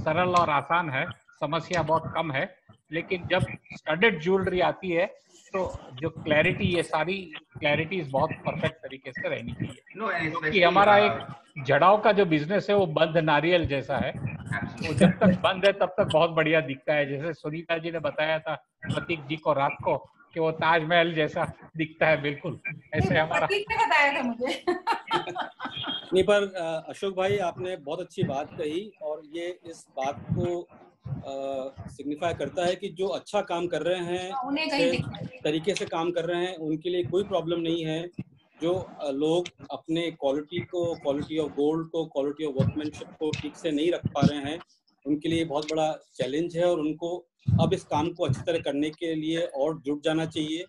सरल और आसान है, समस्या बहुत कम है, लेकिन जब स्टडेड ज्वेलरी आती है तो जो क्लैरिटी, ये सारी क्लैरिटीज बहुत परफेक्ट तरीके से रहनी चाहिए। क्योंकि हमारा एक जड़ाव का जो बिजनेस है वो बंद नारियल जैसा है, वो जब तक बंद है तब तक बहुत बढ़िया दिखता है। जैसे सुनीता जी ने बताया था प्रतीक जी को रात को कि वो ताजमहल जैसा दिखता है, बिल्कुल ऐसे हमारा बताया था मुझे। नहीं, पर अशोक भाई आपने बहुत अच्छी बात कही, और ये इस बात को सिग्निफाई करता है कि जो अच्छा काम कर रहे हैं, तरीके से काम कर रहे हैं, उनके लिए कोई प्रॉब्लम नहीं है जो लोग अपने क्वालिटी ऑफ गोल्ड को, क्वालिटी ऑफ वर्कमैनशिप को ठीक से नहीं रख पा रहे हैं, उनके लिए बहुत बड़ा चैलेंज है और उनको अब इस काम को अच्छी तरह करने के लिए और जुट जाना चाहिए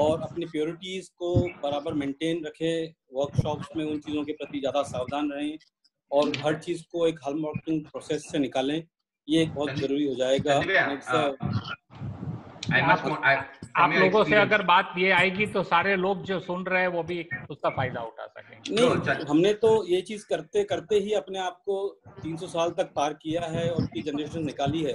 और अपनी प्योरिटीज को बराबर मेंटेन रखें, वर्कशॉप्स में उन चीज़ों के प्रति ज़्यादा सावधान रहें और हर चीज़ को एक हॉलमार्किंग प्रोसेस से निकालें। ये एक बहुत जरूरी हो जाएगा। आप लोगों से अगर बात ये आएगी तो सारे लोग जो सुन रहे हैं वो भी उसका फायदा उठा सकेंगे। नहीं, हमने तो ये चीज करते करते ही अपने आप को 300 साल तक पार किया है और की जनरेशन निकाली है,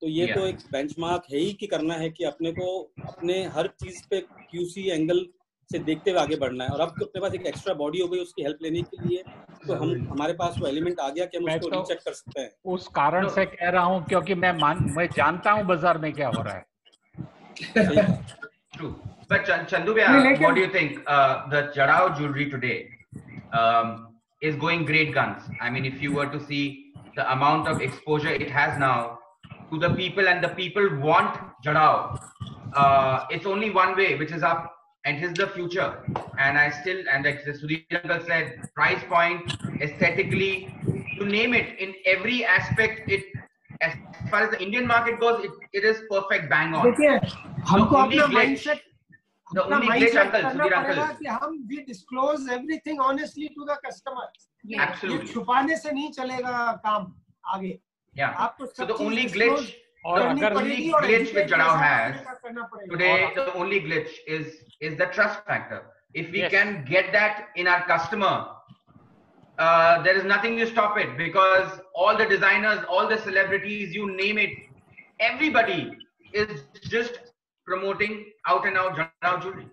तो ये तो एक बेंचमार्क है ही कि करना है कि अपने को अपने हर चीज पे QC एंगल से देखते हुए आगे बढ़ना है। और अब तो अपने पास एक एक्स्ट्रा बॉडी हो गई उसकी हेल्प लेने के लिए, तो हमारे पास वो एलिमेंट आ गया कि हम उसको रीचेक कर सकते हैं। उस कारण से कह रहा हूँ क्योंकि मैं जानता हूँ बाजार में क्या हो रहा है। True. But Chandu bhaiya, what do you think? The Jadao jewelry today is going great guns. I mean, if you were to see the amount of exposure it has now to the people, and the people want Jadao, it's only one way, which is up, and it is the future. And like Sudhir uncle said, price point, aesthetically, you name it, in every aspect, as far as the Indian market goes, it is perfect, bang on. हमको अपना mindset करना पड़ेगा कि हम we disclose everything honestly to the customer. Absolutely. ये छुपाने से नहीं चलेगा काम आगे. Yeah. आपको So the only glitch which Jadao has today, the only glitch is the trust factor. If we can get that in our customer, there is nothing to stop it, because all the designers, all the celebrities, you name it, everybody is just promoting out and out Jadao jewelry.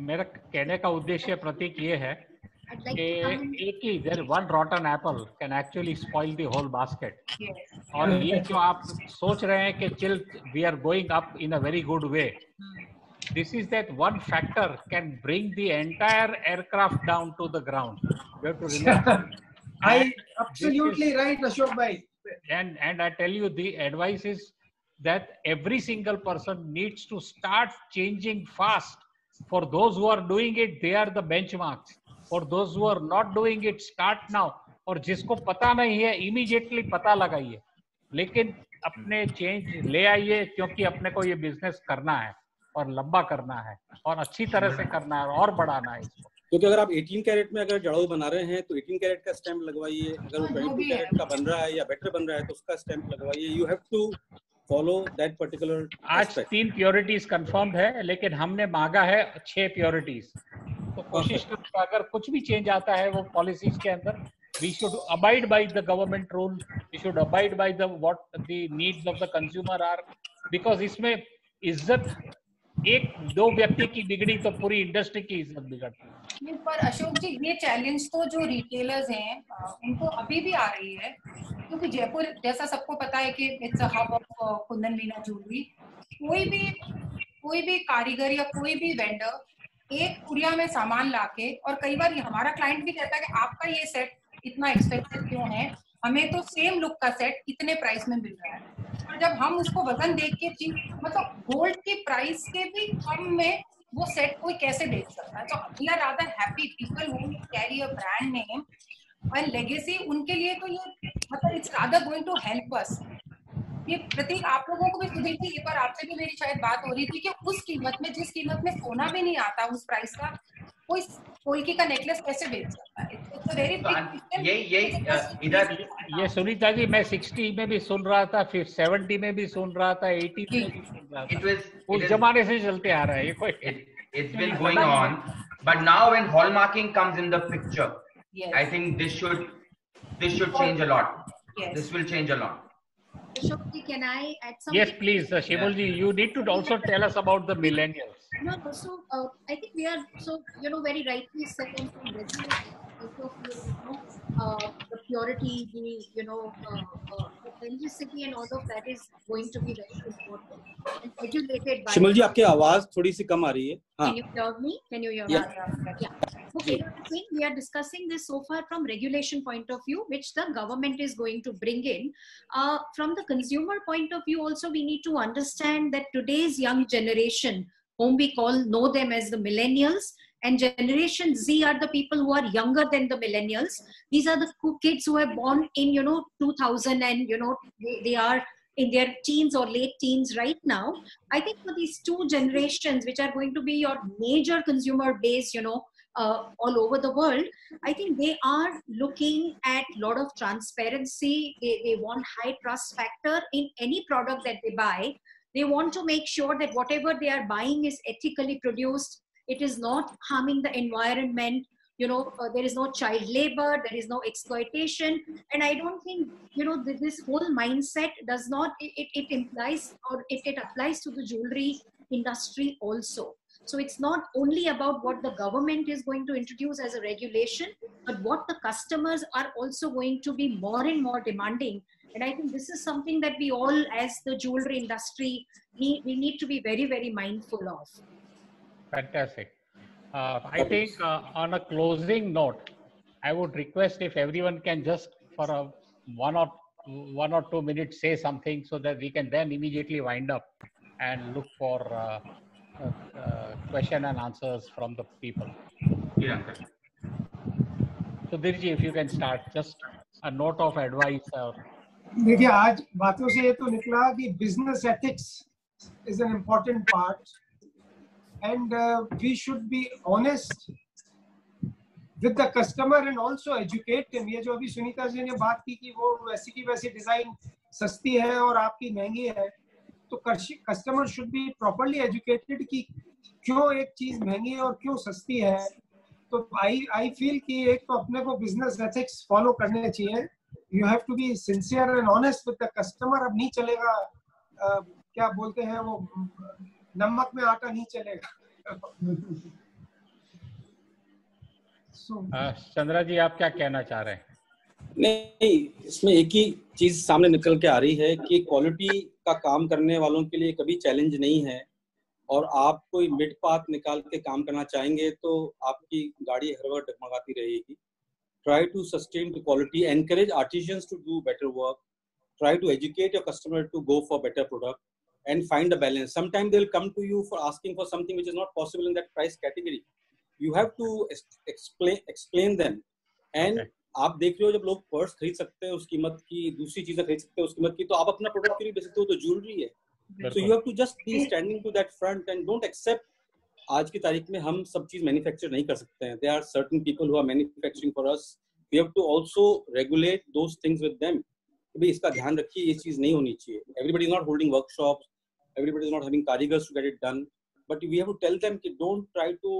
मेरा कहने का उद्देश्य प्रतीक ये है कि एक ही one rotten apple can actually spoil the whole basket. और ये जो आप सोच रहे हैं कि chill, we are going up in a very good way. This is that one factor can bring the entire aircraft down to the ground. You have to remember. Absolutely right, Ashok bhai. And I tell you, the advice is that every single person needs to start changing fast. For those who are doing it, they are the benchmarks. For those who are not doing it, start now. और जिसको पता नहीं है, immediately पता लगाइए. लेकिन अपने change ले आइए, क्योंकि अपने को ये business करना है और लंबा करना है और अच्छी तरह से करना है और बढ़ाना है इसको. क्योंकि अगर आप 18 कैरेट में अगर जड़ाऊ बना रहे हैं तो 18 कैरेट का स्टैंप लगवाइए, अगर वो 22 कैरेट का बन रहा है या बेटर बन रहा है तो उसका स्टैंप लगवाइए. You have to follow that particular. आज 3 प्योरिटीज कंफर्म्ड है, लेकिन हमने मांगा है 6 प्योरिटीज. तो कोशिश करें अगर कुछ भी चेंज आता है वो पॉलिसीज के अंदर, we should abide by the government rule, we should abide by what the needs of the consumer are, because इसमें इज्जत एक दो व्यक्ति की बिगड़ी तो पूरी इंडस्ट्री की इज्जत बिगड़ती है. पर अशोक जी, ये चैलेंज तो जो रिटेलर्स हैं उनको अभी भी आ रही है, क्योंकि जयपुर जैसा सबको पता है कि it's a hub of Kundan Meena jewellery. कोई भी कारीगर या कोई भी वेंडर एक पुड़िया में सामान लाके, और कई बार हमारा क्लाइंट भी कहता है कि आपका ये सेट इतना एक्सपेंसिव क्यों है, हमें तो सेम लुक का सेट इतने प्राइस में मिल रहा है. और जब हम उसको वजन देख के मतलब गोल्ड की प्राइस के भी कम में वो सेट कोई कैसे बेच सकता है. तो we are rather happy people who carry a brand name और लेगेसी, उनके लिए तो ये मतलब it's rather going to help us. ये प्रतीक, आप लोगों को भी सुधीर जी, एक बार आपसे भी मेरी शायद बात हो रही थी कि उस कीमत में, जिस कीमत में सोना भी नहीं आता उस प्राइस का, कोई पोल्की का नेकलेस कैसे बेच सकता है. It's a very big. ये सुनीता जी, मैं 60 में भी सुन रहा था, फिर 70 में भी सुन रहा था, 80 में भी सुन रहा था. उस जमाने से चलते आ रहा है ये कोई. It's been going on, but now when hallmarking comes in the picture, I think this should change a lot. This will change a lot. Ashok, can I add something? Yes, please, Shimul ji, you need to also tell us about the millennials. No, so I think we are very rightly said on some regulation, the purity, the authenticity and all of that is going to be very important and regulated by. शिमल जी, आपकी आवाज थोड़ी सी कम आ रही है. Can you hear me? Can you hear me? Yeah. Okay, we are discussing this so far from regulation point of view, which the government is going to bring in. From the consumer point of view also, we need to understand that today's young generation, whom we know them as the millennials, And Generation Z are the people who are younger than the millennials. These are the kids who are born in 2000, and they are in their teens or late teens right now. I think for these two generations, which are going to be your major consumer base, all over the world, I think they are looking at a lot of transparency. They want high trust factor in any product that they buy. They want to make sure that whatever they are buying is ethically produced. It is not harming the environment. There is no child labor, there is no exploitation. And I don't think, this whole mindset does not, it implies, or it applies to the jewelry industry also. So it's not only about what the government is going to introduce as a regulation, but what the customers are also going to be more and more demanding. And I think this is something that we all, as the jewelry industry, we need to be very, very mindful of. Fantastic. I think on a closing note, I would request if everyone can just for one or 2 minutes say something, so that we can then immediately wind up and look for question and answers from the people. Yeah. Sudhir ji, if you can start, just a note of advice. देखिए, आज बातों से ये तो निकला कि business ethics is an important part. And we should be honest with the customer and also educate him. ये जो अभी सुनीता जी ने बात की कि वो वैसी की वैसी डिजाइन सस्ती है और आपकी महंगी है, तो customer should be properly educated कि क्यों एक चीज महंगी है और क्यों सस्ती है. तो आई फील कि एक तो अपने को बिजनेस एथिक्स फॉलो करने चाहिए. You have to be sincere and honest with the customer. अब नहीं चलेगा, क्या बोलते हैं वो, नमक में आटा नहीं चलेगा. चंद्रा जी, आप क्या कहना चाह रहे हैं? नहीं, इसमें एक ही चीज सामने निकल के आ रही है कि क्वालिटी का काम करने वालों के लिए कभी चैलेंज नहीं है, और आप कोई मिड पाथ निकाल के काम करना चाहेंगे तो आपकी गाड़ी हर वक्त डगमगाती रहेगी. Try to sustain the quality, encourage artisans to do better work, try to educate your customer to go for better product, and find a balance. Sometimes they will come to you for asking for something which is not possible in that price category. You have to explain them. And आप देख रहे हो, जब लोग purse खरीद सकते हैं उस कीमत की, दूसरी चीजें खरीद सकते हैं उस कीमत की, तो आप अपना प्रोडक्ट क्यों नहीं बेच सकते हो? तो ज्वेलरी है. So you have to just be standing to that front and don't accept. आज की तारीख में हम सब चीज मैन्युफैक्चर नहीं कर सकते हैं. There are certain people who are manufacturing for us. We have to also regulate those things with them. भाई इसका ध्यान रखिए, ये चीज नहीं होनी चाहिए. Everybody is not holding workshops. Everybody is not having karigars to get it done, but we have to tell them कि don't try to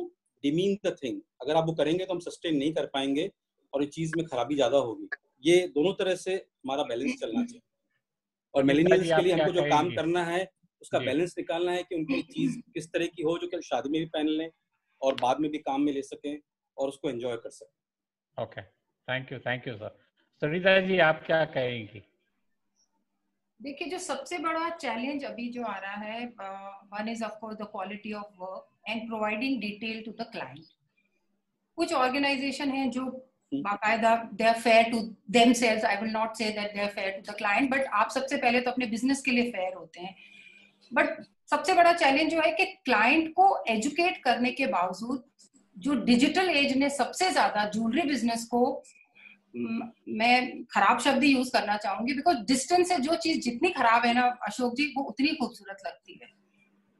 demean the thing. अगर आप वो करेंगे तो हम sustain नहीं कर पाएंगे और ये चीज में खराबी ज्यादा होगी. ये दोनों तरह से हमारा बैलेंस चलना चाहिए. और मिलेनियल्स के लिए हमको जो काम करना है उसका बैलेंस निकालना है कि उनकी चीज किस तरह की हो जो कि शादी में भी पहन लें और बाद में भी काम में ले सकें और उसको एंजॉय कर सकें. Okay, thank you sir. Sarita ji, आप क्या कहेंगी? देखिए, जो सबसे बड़ा चैलेंज अभी जो आ रहा है, one is of course the quality of work and providing detail to the client. कुछ ऑर्गेनाइजेशन हैं जो बाकायदा they are fair to themselves. I will not say that they are fair to the client, but आप सबसे पहले तो अपने business के लिए फेयर होते हैं. बट सबसे बड़ा चैलेंज जो है कि क्लाइंट को एजुकेट करने के बावजूद जो डिजिटल एज ने सबसे ज्यादा ज्वेलरी बिजनेस को, मैं खराब शब्द यूज करना चाहूंगी, बिकॉज डिस्टेंस से जो चीज जितनी खराब है ना अशोक जी, वो उतनी खूबसूरत लगती है.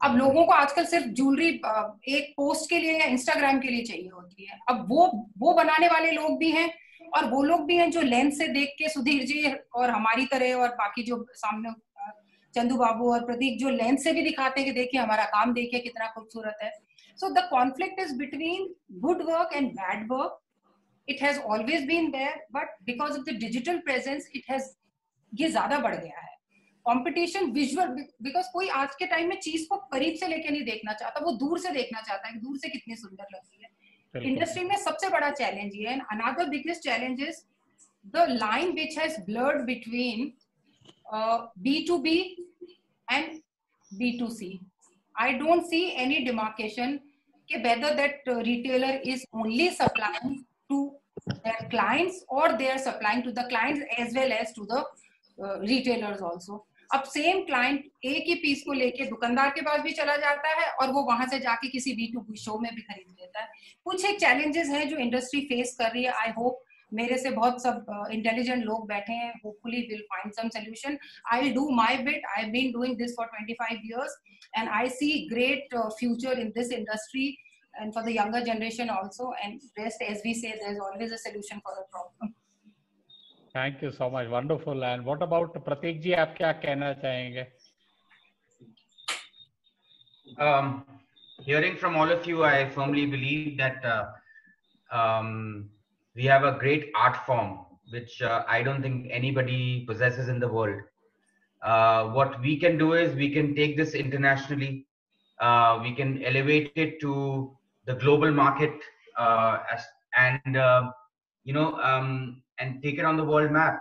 अब लोगों को आजकल सिर्फ ज्वेलरी एक पोस्ट के लिए या इंस्टाग्राम के लिए चाहिए होती है. अब वो बनाने वाले लोग भी हैं और वो लोग भी हैं जो लेंस से देख के, सुधीर जी और हमारी तरह और बाकी जो सामने चंदू बाबू और प्रतीक, जो लेंस से भी दिखाते हैं कि देखिए हमारा काम देखिए कितना खूबसूरत है. So the conflict is between good work and bad work. It has always been there, but because of the digital presence, it has ये ज्यादा बढ़ गया है. Competition visual, because कोई आज के टाइम में चीज को करीब से लेके नहीं देखना चाहता, वो दूर से देखना चाहता है कि दूर से कितनी सुंदर लगती है. इंडस्ट्री में सबसे बड़ा चैलेंज ये है. Another biggest challenge is the line which has blurred between B2B and B2C. I don't see any demarcation कि whether that retailer is only supplying to their clients or they are supplying to the clients as well as to the retailers also. अब same client एक ही piece को लेके दुकानदार के पास भी चला जाता है और वो वहां से जाके किसी B2B शो में भी खरीद लेता है। कुछ एक चैलेंजेस हैं जो इंडस्ट्री फेस कर रही है। आई होप मेरे से बहुत सब इंटेलिजेंट लोग बैठे हैं, hopefully will find some solution. I will do my bit. I have been doing this for 25 years and I see great future in this industry and for the younger generation also, and rest, as we say, there's always a solution for a problem. Thank you so much. Wonderful. And what about Prateek ji? आप क्या कहना चाहेंगे? Hearing from all of you, I firmly believe that we have a great art form, which I don't think anybody possesses in the world. What we can do is we can take this internationally. We can elevate it to the global market and take it on the world map.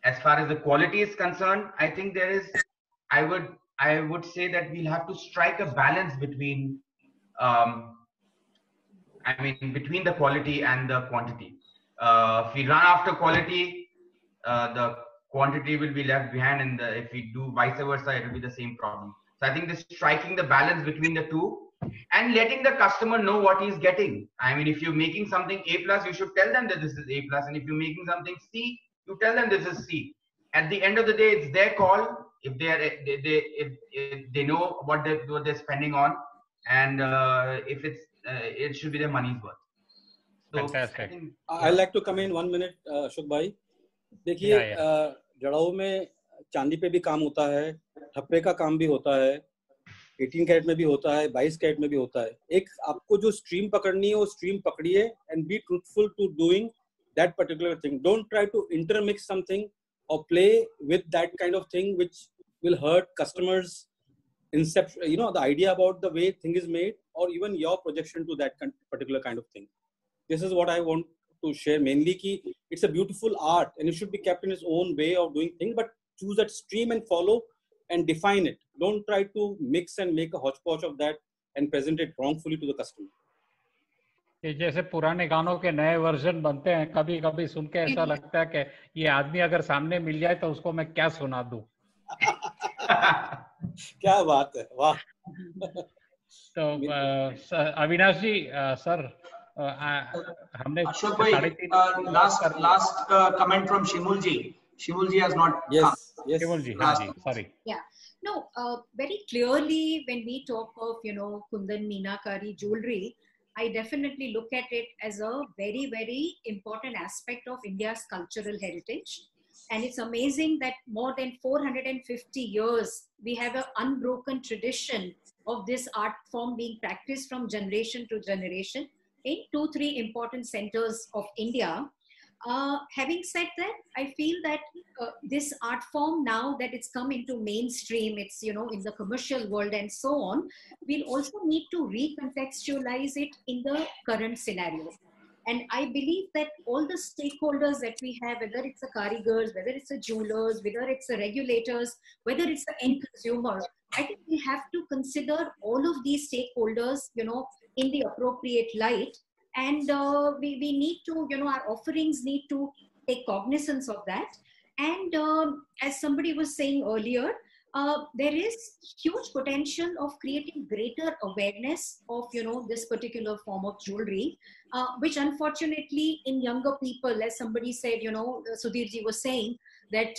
As far as the quality is concerned, I think there is, I would say that we'll have to strike a balance between, between the quality and the quantity. If we run after quality, the quantity will be left behind, and if we do vice versa, it will be the same problem. So I think this striking the balance between the two and letting the customer know what he's getting. I mean, if you're making something A+, you should tell them that this is A+, and if you're making something C, you tell them this is C. At the end of the day, it's their call. If they know what they're spending on, and if it should be their money's worth. So, Fantastic. I'd like to come in 1 minute, Ashok bhai. देखिए, जड़ाऊ में चांदी पे भी काम होता है, ठप्पे का काम भी होता है, 18 कैरेट में भी होता है, 22 कैरेट में भी होता है. एक आपको जो स्ट्रीम पकड़नी है वो स्ट्रीम पकड़िए and be truthful to doing that particular thing. Don't try to intermix something or play with that kind of thing which will hurt customers' inception, the idea about the way thing is made, or even your projection to that particular kind of thing. This is what I want to share mainly. Ki it's a beautiful art and it should be kept in its own way of doing things, but choose that stream and follow and define it. Don't try to mix and make a hodgepodge of that and present it wrongfully to the customer. जैसे पुराने गानों के नए version बनते हैं, कभी कभी सुन के ऐसा लगता है कि ये आदमी अगर सामने मिल जाए तो उसको मैं क्या सुना दूं. क्या बात है, वाह. तो अविनाश जी, सर, हमने Ashok bhai, last comment from Shimul ji. Shimul ji has not come. Yes. Shimul ji, sorry. Yeah. No, very clearly when we talk of, Kundan Meenakari jewelry, I definitely look at it as a very, very important aspect of India's cultural heritage. And it's amazing that more than 450 years, we have an unbroken tradition of this art form being practiced from generation to generation in 2-3 important centers of India. Having said that, I feel that this art form, now that it's come into mainstream, it's, in the commercial world and so on, we'll also need to recontextualize it in the current scenario. And I believe that all the stakeholders that we have, whether it's the karigars, whether it's the jewelers, whether it's the regulators, whether it's the end consumer, I think we have to consider all of these stakeholders, in the appropriate light. And we need to, our offerings need to take cognizance of that. And as somebody was saying earlier, there is huge potential of creating greater awareness of, this particular form of jewelry, which unfortunately in younger people, as somebody said, Sudhir ji was saying that,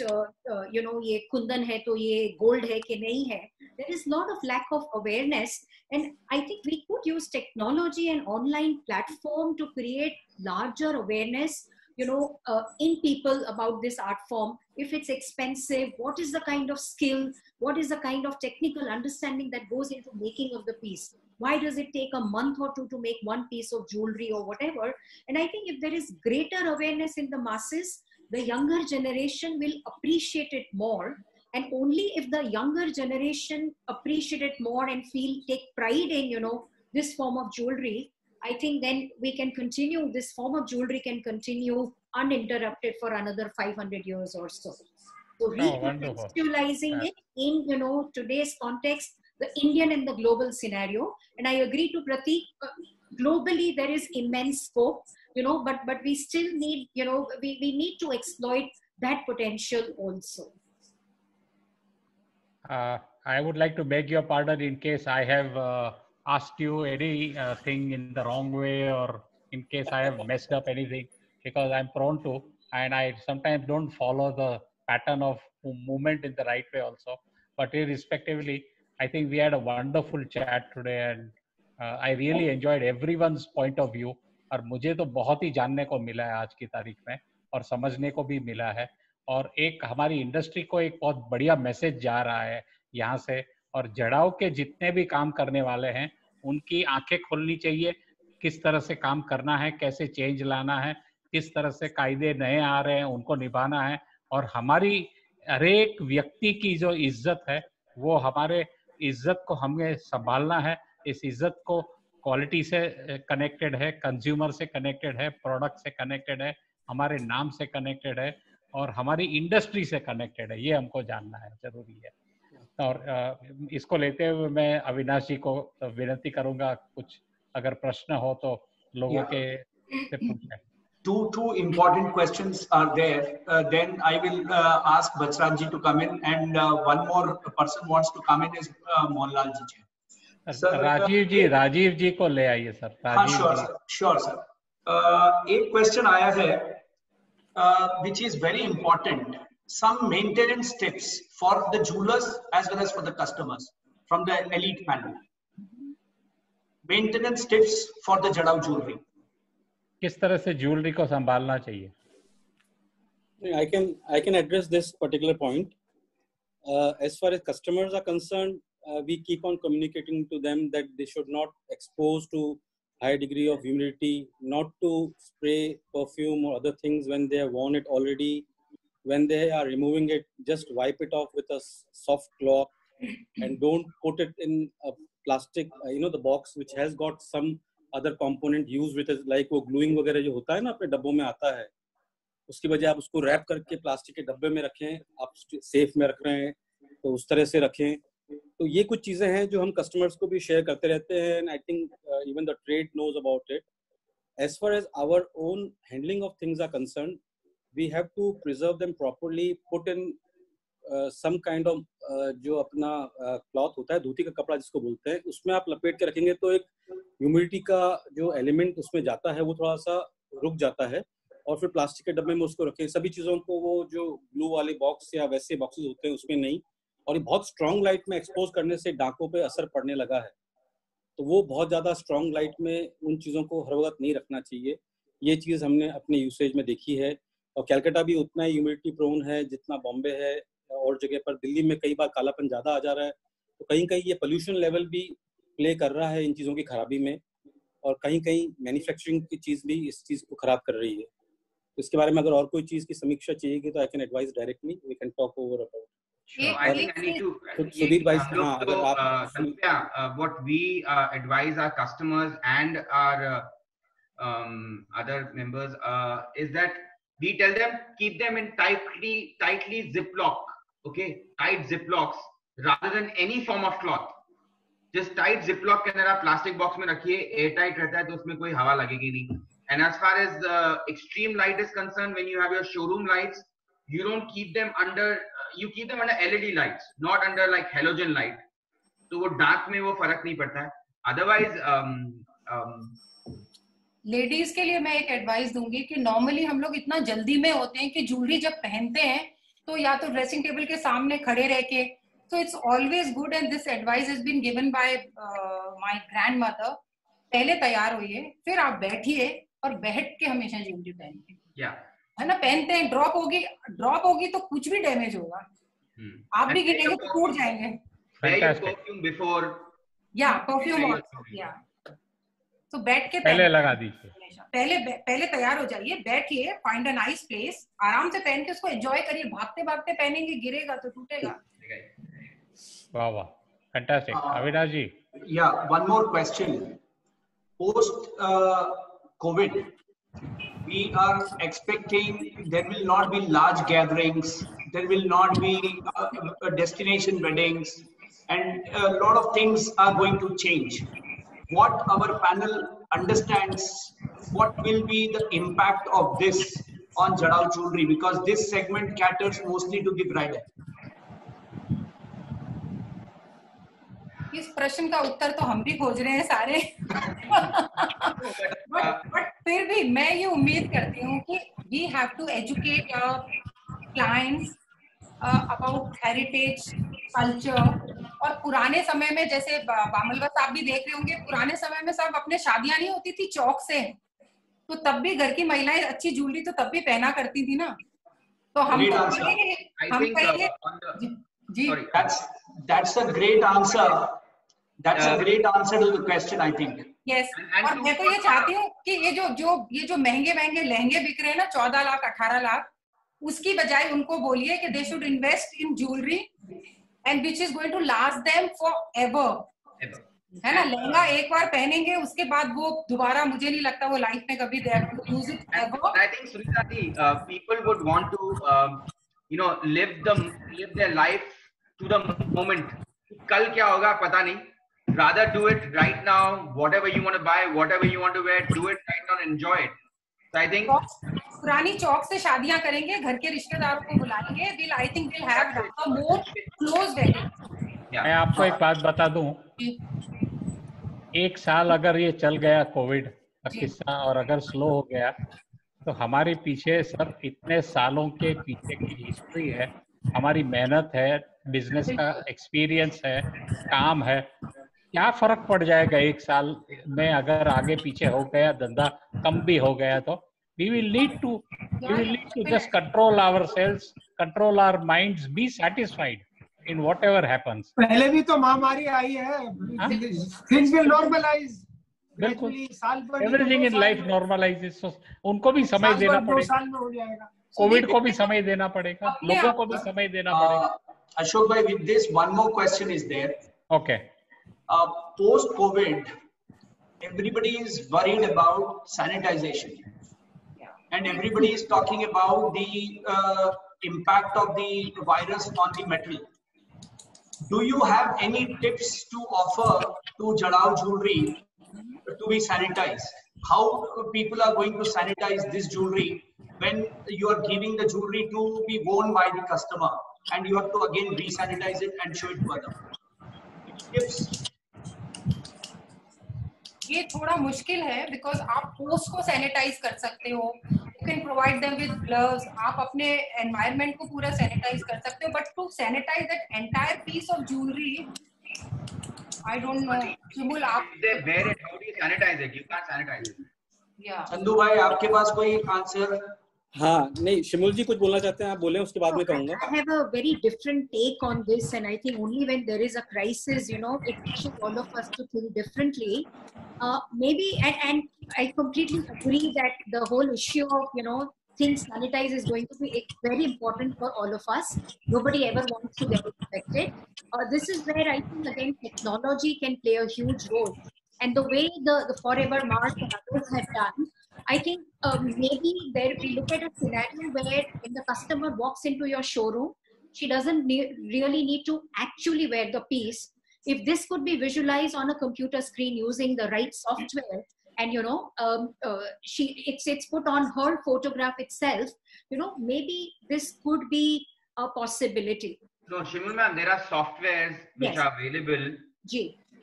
ye kundan hai to ye gold hai ki nahi hai. There is a lot of lack of awareness. And I think we could use technology and online platform to create larger awareness, in people about this art form. If it's expensive, what is the kind of skill, what is the kind of technical understanding that goes into making of the piece? Why does it take a month or two to make one piece of jewelry or whatever? And I think if there is greater awareness in the masses, the younger generation will appreciate it more. And only if the younger generation appreciate it more and take pride in, this form of jewelry, I think then we can continue, this form of jewelry can continue uninterrupted for another 500 years or so. So recontextualizing it in, today's context, the Indian and the global scenario. And I agree to Prateek, globally there is immense scope, but we still need, we need to exploit that potential also. I would like to beg your pardon in case I have asked you anything in the wrong way, or in case I have messed up anything, because I'm prone to, and I sometimes don't follow the pattern of movement in the right way also. But irrespectively, I think we had a wonderful chat today, and I really enjoyed everyone's point of view. और मुझे तो बहुत ही जानने को मिला है आज की तारीख में, और समझने को भी मिला है, और एक हमारी इंडस्ट्री को एक बहुत बढ़िया मैसेज जा रहा है यहाँ से, और जड़ाव के जितने भी काम करने वाले हैं उनकी आंखें खोलनी चाहिए, किस तरह से काम करना है, कैसे चेंज लाना है, किस तरह से कायदे नए आ रहे हैं उनको निभाना है, और हमारी हर एक व्यक्ति की जो इज्जत है वो हमारे इज्जत को हमें संभालना है। इस इज्जत को क्वालिटी से कनेक्टेड है, कंज्यूमर से कनेक्टेड है, प्रोडक्ट से कनेक्टेड है, हमारे नाम से कनेक्टेड है, और हमारी इंडस्ट्री से कनेक्टेड है। ये हमको जानना है, जरूरी है। और इसको लेते हुए मैं अविनाश जी को विनती करूंगा, कुछ अगर प्रश्न हो तो लोगों के से पूछें। Two important questions are there. Then I will ask Bachraj ji to come in, and one more person wants to come in is Mohanlal ji. Sir Rajiv ji को ले आइए सर। हाँ, sure sir. एक क्वेश्चन आया है which is very important. Some maintenance tips for the jewelers as well as for the customers from the elite panel. Maintenance tips for the Jadhav jewelry. किस तरह से ज्वेलरी को संभालना चाहिए? I can address this particular point. As far as customers are concerned, we keep on communicating to them that they should not expose to high degree of humidity, not to spray perfume or other things when they have worn it already. When they are removing it, just wipe it off with a soft cloth, and don't put it in a plastic, the box which has got some other component used with it, like वो gluing वगैरह जो होता है ना अपने डब्बों में आता है, उसकी वजह आप उसको रैप करके प्लास्टिक के डब्बे में रखें, आप सेफ में रख रहे हैं तो उस तरह से रखें। तो ये कुछ चीजें हैं जो हम कस्टमर्स को भी शेयर करते रहते हैं, and I think even the trade knows about it. As far as our own handling of things are concerned, we have to preserve them properly, put in some kind of जो अपना cloth होता है, धोती का कपड़ा जिसको बोलते हैं, उसमें आप लपेट के रखेंगे तो एक ह्यूमिडिटी का जो एलिमेंट उसमें जाता है वो थोड़ा सा रुक जाता है, और फिर प्लास्टिक के डब्बे में उसको रखें। सभी चीज़ों को वो जो ग्लू वाले बॉक्स या वैसे बॉक्सेस होते हैं उसमें नहीं, और ये बहुत स्ट्रॉन्ग लाइट में एक्सपोज करने से डाकों पे असर पड़ने लगा है, तो वो बहुत ज़्यादा स्ट्रॉन्ग लाइट में उन चीज़ों को हर वक्त नहीं रखना चाहिए। ये चीज़ हमने अपने यूसेज में देखी है, और कैलकाटा भी उतना ही ह्यूमिडिटी प्रोन है जितना बॉम्बे है, और जगह पर दिल्ली में कई बार कालापन ज़्यादा आ जा रहा है, तो कहीं कहीं ये पोल्यूशन लेवल भी प्ले कर रहा है इन चीज़ों की खराबी में, और कहीं कहीं मैन्युफैक्चरिंग की चीज़ भी इस चीज़ को खराब कर रही है। तो इसके बारे में अगर और कोई चीज़ की समीक्षा चाहिए तो I can advise directly, we can talk over about. I think I need to. Sudhir भाई, हाँ, अगर आप what we advise our customers and our other members is that we tell them keep them in tightly ziplock, okay, tight ziplocks rather than any form of cloth. Just tight ziplock के अंदर आप plastic box में रखिए, air tight रहता है तो उसमें कोई हवा लगेगी नहीं. And as far as extreme light is concerned, when you have your showroom lights, you don't keep them under. You keep them under LED lights, not under like halogen light. तो वो dark में वो फर्क नहीं पड़ता है. Otherwise, ladies के लिए मैं एक एडवाइस दूंगी कि नॉर्मली हम लोग इतना जल्दी में होते हैं कि ज्वेलरी जब पहनते हैं तो या तो ड्रेसिंग टेबल के सामने खड़े रह के, so it's always good, and this advice has been given by my grandmother. पहले तैयार होइए, फिर आप बैठिए और बैठ के हमेशा ज्वेलरी पहनिए, है ना, पहनते हैं ड्रॉप होगी तो कुछ भी डैमेज होगा, आप भी गिरेंगे तो टूट जाएंगे। perfume before, परफ्यूम, तो बैठ के पहले लगा दीजिए, पहले तैयार हो जाइए, बैठिए, फाइंड अ नाइस प्लेस, आराम से पहन के उसको एंजॉय करिए। भागते भागते पहनेंगे, गिरेगा तो टूटेगा। वाह वाह, fantastic. Avinash ji, one more question. Post COVID, we are expecting there will not be large gatherings, there will not be destination weddings, and a lot of things are going to change. What our panel understands, what will be the impact of this on Jadhav Jewelry, because this segment caters mostly to the bridal. इस प्रश्न का उत्तर तो हम भी खोज रहे हैं सारे बट फिर भी मैं ये उम्मीद करती हूँ कि we have to educate clients about heritage culture. और पुराने समय में जैसे बामलवा साहब भी देख रहे होंगे, पुराने समय में सब अपने शादियां नहीं होती थी चौक से, तो तब भी घर की महिलाएं अच्छी ज्वेलरी तो तब भी पहना करती थी ना। तो हम कहेंगे जी। That's a great answer. That's a great answer to the question, I think. Yes. और मैं तो ये चाहती हूँ कि ये जो महंगे लहंगे बिक रहे हैं ना 14 लाख 18 लाख, उसकी बजाय उनको बोलिए कि they should invest in jewelry and which is going to last them forever. है ना, लहंगा एक बार पहनेंगे उसके बाद वो दोबारा, मुझे नहीं लगता वो लाइफ में कभी they have to use it ever. I think Sunita ji, people would want to live their life to the moment. कल क्या होगा पता नहीं. Rather do it right now. Whatever you want to buy, whatever you want to wear, do it right now and enjoy it. So I think पुरानी चौक से शादियां करेंगे, घर के रिश्तेदारों को बुलाएंगे. I think we'll have a more close wedding. मैं आपको एक बात बता दूं, एक साल अगर ये चल गया कोविड का किस्सा और अगर स्लो हो गया तो हमारे पीछे सब इतने सालों के पीछे की हिस्ट्री है, हमारी मेहनत है, बिजनेस का एक्सपीरियंस है, काम है. क्या फर्क पड़ जाएगा एक साल में अगर आगे पीछे हो गया, धंधा कम भी हो गया तो we will need to just control ourselves, control our minds, be satisfied in whatever happens. पहले भी तो महामारी आई है. Things will normalize. बिल्कुल, everything in life normalizes. So उनको भी समय देना पड़ेगा, कोविड को भी समय देना पड़ेगा, लोगों को भी समय देना पड़ेगा. Ashok bhai, with this one more question is there. Okay. Post COVID, everybody is worried about sanitization, and everybody is talking about the impact of the virus on the metal. Do you have any tips to offer to Jadao jewelry to be sanitized? How people are going to sanitize this jewelry when you are giving the jewelry to be worn by the customer and you have to again re-sanitize it and show it to others? Tips? ये थोड़ा मुश्किल है because आप post को sanitise कर सकते हो, you can provide them with gloves, आप अपने एनवायरनमेंट को पूरा सैनिटाइज कर सकते हो, but to sanitize that entire piece of jewellery I don't know. Shimul, आप they wear it, how do you sanitize it? You can't sanitize it. या चंदू भाई, आपके पास कोई आंसर? हाँ, नहीं, शिमुल जी कुछ बोलना चाहते हैं, आप बोलें, उसके बाद में कहूँगा. I have a very different take on this, and I think only when there is a crisis, you know, it pushes all of us to think differently. Maybe, and I completely agree that the whole issue of, you know, things sanitize is going to be very important for all of us. Nobody ever wants to get infected. This is where I think again technology can play a huge role, and the way the Forever Mart and others have done. I think maybe we look at a scenario where when the customer walks into your showroom, she doesn't really need to actually wear the piece. If this could be visualized on a computer screen using the right software, and you know, it's put on her photograph itself, you know, maybe this could be a possibility. So Shimul ma'am, there are softwares which are available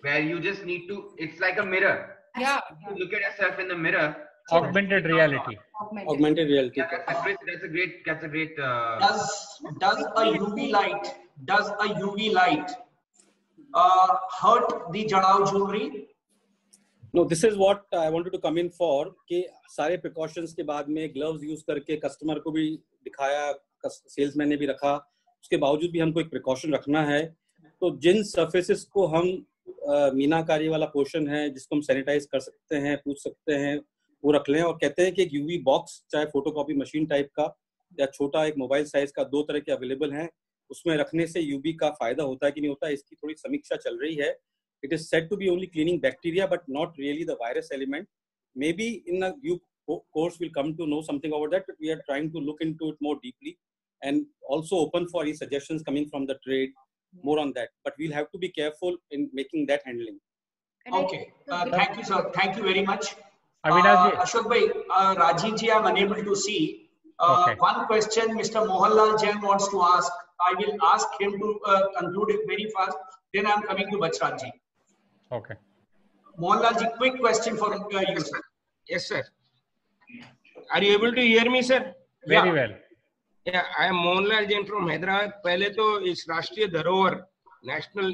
where you just need to, it's like a mirror. Yeah. You look at yourself in the mirror. Augmented reality. Augmented reality. Yeah, that's a great. Does a UV light hurt the Jadao jewelry? No, this is what I wanted to come in for. कि सारे precautions के बाद में gloves use करके customer को भी दिखाया, salesman ने भी रखा, उसके बावजूद भी हमको एक precaution रखना है. तो जिन surfaces को हम मीनाकारी वाला पोर्शन है जिसको हम सैनिटाइज कर सकते हैं, पूछ सकते हैं, वो रख लें. और कहते हैं कि एक यूवी बॉक्स, चाहे फोटोकॉपी मशीन टाइप का या छोटा एक मोबाइल साइज का, 2 तरह के अवेलेबल हैं. उसमें रखने से यूवी का फायदा होता है कि नहीं होता है, इसकी थोड़ी समीक्षा चल रही है. It is said to be only cleaning bacteria but not really the virus element. May be in a due course we'll come to know something about that, but we are trying to look into it more deeply and also open for any suggestions coming from the trade, more on that. But we'll have to be careful in making that handling. Okay. Thank you, sir. Thank you very much. Ashok bhai, Rajiv ji, I'm unable to see. One question Mr. Mohanlal Jain wants to ask. I will ask him to conclude it very fast. Then I'm coming to Bachraj ji. Okay. Mohanlal ji, quick question for you, sir. Yes, sir. Are you able to hear me, sir? Very well. Yeah, I am Mohanlal Jain from Hyderabad. पहले तो इस राष्ट्रीय धरोहर national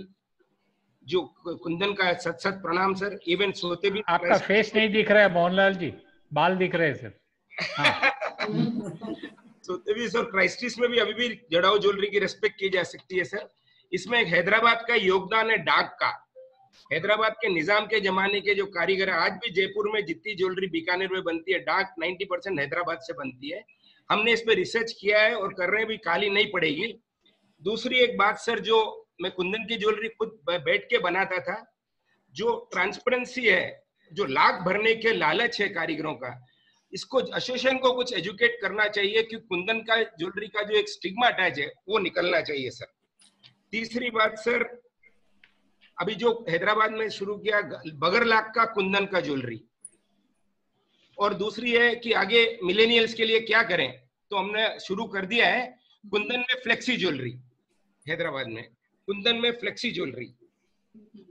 जो कुंदन का सत सत प्रणाम सर. इवन सोते भी आपका फेस नहीं दिख रहा है मोहनलाल जी, बाल दिख रहे हैं सर. सोते भी सर क्राइस्टिस में भी अभी भी जड़ाऊ ज्वेलरी की रेस्पेक्ट की जा सकती है सर. इसमें एक हैदराबाद का योगदान है डाक का. हैदराबाद के निजाम के जमाने के जो कारीगर, आज भी जयपुर में जितनी ज्वेलरी बीकानेर में बनती है, डाक 90% हैदराबाद से बनती है. हमने इस पे रिसर्च किया है और कर रहे हैं भी, काली नहीं पड़ेगी. दूसरी एक बात सर, जो मैं कुंदन की ज्वेलरी खुद बैठ के बनाता था, जो ट्रांसपेरेंसी है, जो लाख भरने के लालच है कारीगरों का, इसको एसोसिएशन को कुछ एजुकेट करना चाहिए कि कुंदन का ज्वेलरी का जो एक स्टिग्मा अटैच है वो निकलना चाहिए सर. तीसरी बात सर, अभी जो हैदराबाद में शुरू किया बगर लाख का कुंदन का ज्वेलरी, और दूसरी है कि आगे मिलेनियल्स के लिए क्या करें, तो हमने शुरू कर दिया है कुंदन में फ्लेक्सी ज्वेलरी. हैदराबाद में कुंदन में फ्लेक्सी ज्वेलरी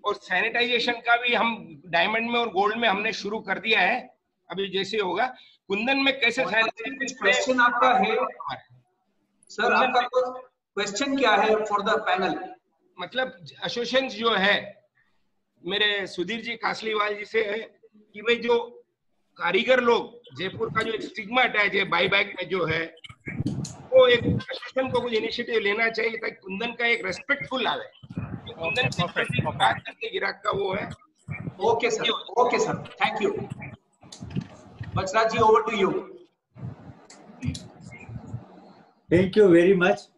और सैनिटाइजेशन का भी हम डायमंड में और गोल्ड में हमने शुरू कर दिया है. अभी जैसे होगा कुंदन में कैसे क्वेश्चन आपका है सर, आपका क्वेश्चन क्या है फॉर द पैनल? मतलब एसोसिएशन जो है मेरे सुधीर जी कासलीवाल जी से है कि भाई जो कारीगर लोग, जयपुर का जो एक स्टिग्मा अटैच है बाई बैक में जो है, वो एक एसोसिएशन को कुछ इनिशिएटिव लेना चाहिए ताकि कुंदन का एक रेस्पेक्टफुल आवे. कुंदन की बात करते गिराक का वो है. Okay sir, thank you. Bachraj ji, over to you. Thank you very much.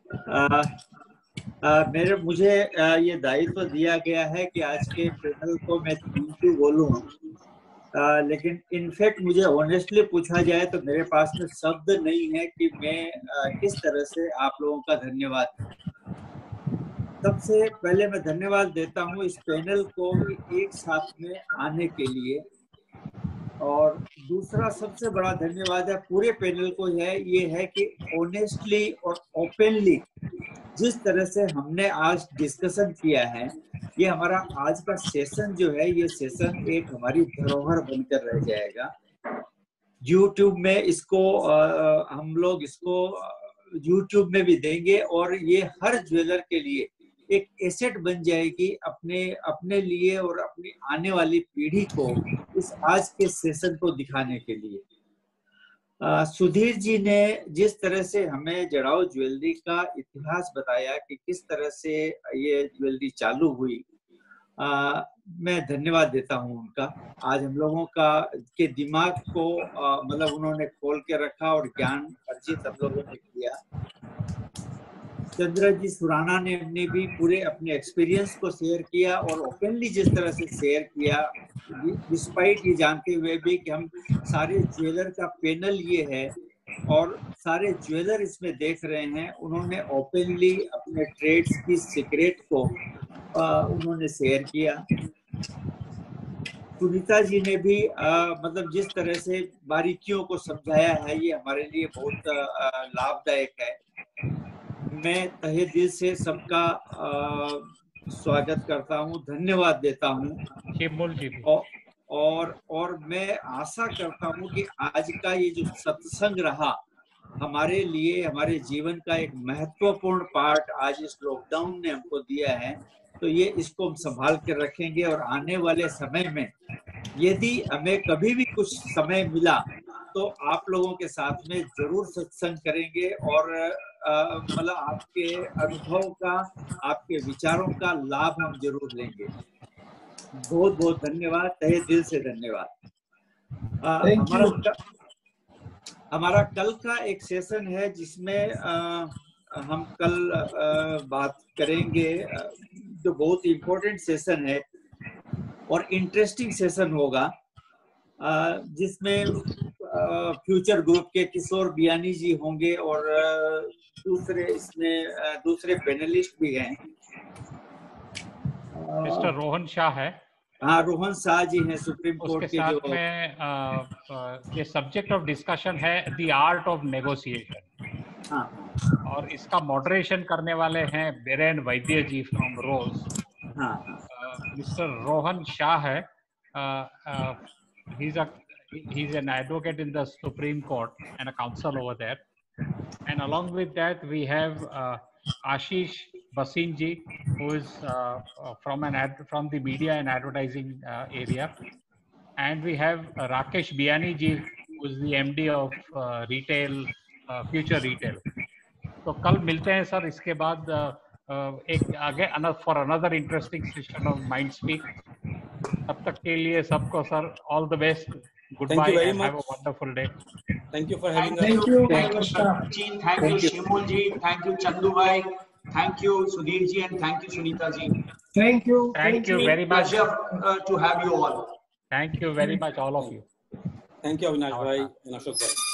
मुझे ये दायित्व दिया गया है कि आज के पैनल को मैं थैंक यू बोलूं, लेकिन इनफैक्ट मुझे ऑनेस्टली पूछा जाए तो मेरे पास में शब्द नहीं है कि मैं किस तरह से आप लोगों का धन्यवाद. सबसे पहले मैं धन्यवाद देता हूं इस पैनल को एक साथ में आने के लिए, और दूसरा सबसे बड़ा धन्यवाद है पूरे पैनल को ये है कि ऑनेस्टली और ओपनली जिस तरह से हमने आज डिस्कशन किया है, ये हमारा आज का सेशन जो है, ये सेशन एक हमारी धरोहर बनकर रह जाएगा. YouTube में इसको हम लोग इसको YouTube में भी देंगे और ये हर ज्वेलर के लिए एक एसेट बन जाएगी अपने लिए और अपनी आने वाली पीढ़ी को इस आज के सेशन को दिखाने के लिए. सुधीर जी ने जिस तरह से हमें जड़ाऊ ज्वेलरी का इतिहास बताया कि किस तरह से ये ज्वेलरी चालू हुई, मैं धन्यवाद देता हूं उनका. आज हम लोगों के दिमाग को मतलब उन्होंने खोल के रखा और ज्ञान अर्जित हम लोगों ने किया. चंद्र जी सुराना ने भी पूरे अपने एक्सपीरियंस को शेयर किया और ओपनली जिस तरह से शेयर किया, डिस्पाइट ये जानते हुए भी कि हम सारे ज्वेलर का पैनल ये है और सारे ज्वेलर इसमें देख रहे हैं, उन्होंने ओपनली अपने ट्रेड्स की सीक्रेट को उन्होंने शेयर किया. सुनीता जी ने भी मतलब जिस तरह से बारीकियों को समझाया है, ये हमारे लिए बहुत लाभदायक है. मैं तहे दिल से सबका स्वागत करता हूँ, धन्यवाद देता हूँ. और मैं आशा करता हूँ कि आज का ये जो सत्संग रहा हमारे लिए, हमारे जीवन का एक महत्वपूर्ण पार्ट आज इस लॉकडाउन ने हमको दिया है, तो ये इसको हम संभाल कर रखेंगे. और आने वाले समय में यदि हमें कभी भी कुछ समय मिला तो आप लोगों के साथ में जरूर सत्संग करेंगे और मतलब आपके अनुभव का, आपके विचारों का लाभ हम जरूर लेंगे. बहुत बहुत धन्यवाद, तहे दिल से धन्यवाद. हमारा कल का एक सेशन है जिसमें हम कल बात करेंगे, जो बहुत इम्पोर्टेंट सेशन है और इंटरेस्टिंग सेशन होगा, जिसमें फ्यूचर ग्रुप के किशोर बियानी जी होंगे और दूसरे पैनलिस्ट भी हैं. मिस्टर रोहन शाह है. हाँ, रोहन शाह जी हैं सुप्रीम कोर्ट के साथ जो में ये सब्जेक्ट ऑफ डिस्कशन है द आर्ट ऑफ नेगोशिएशन. हाँ. और इसका मॉडरेशन करने वाले हैं बीरेन वैद्य जी फ्रॉम रोज. हाँ. Mr. Rohan Shah hai. He's an advocate in the Supreme Court and a counsel over there. And along with that, we have Ashish Basinji, who is from the media and advertising area. And we have Rakesh Biani ji, who is the MD of retail, Future Retail. तो कल मिलते हैं sir. इसके बाद एक आगे for another interesting session of Mindspeak. तब तक के लिए सबको sir all the best. Goodbye. Thank you very and much. Have a wonderful day. Thank you for having us. Thank you. Thank you, Ji. Thank you, Shimul ji. Thank you, Chandu bhai. Thank you, Sudhir ji, and thank you, Sunita ji. Thank you. Thank you very much. Pleasure to have you all. Thank you very much, all of you. Thank you, Avinash bhai and Ashok bhai.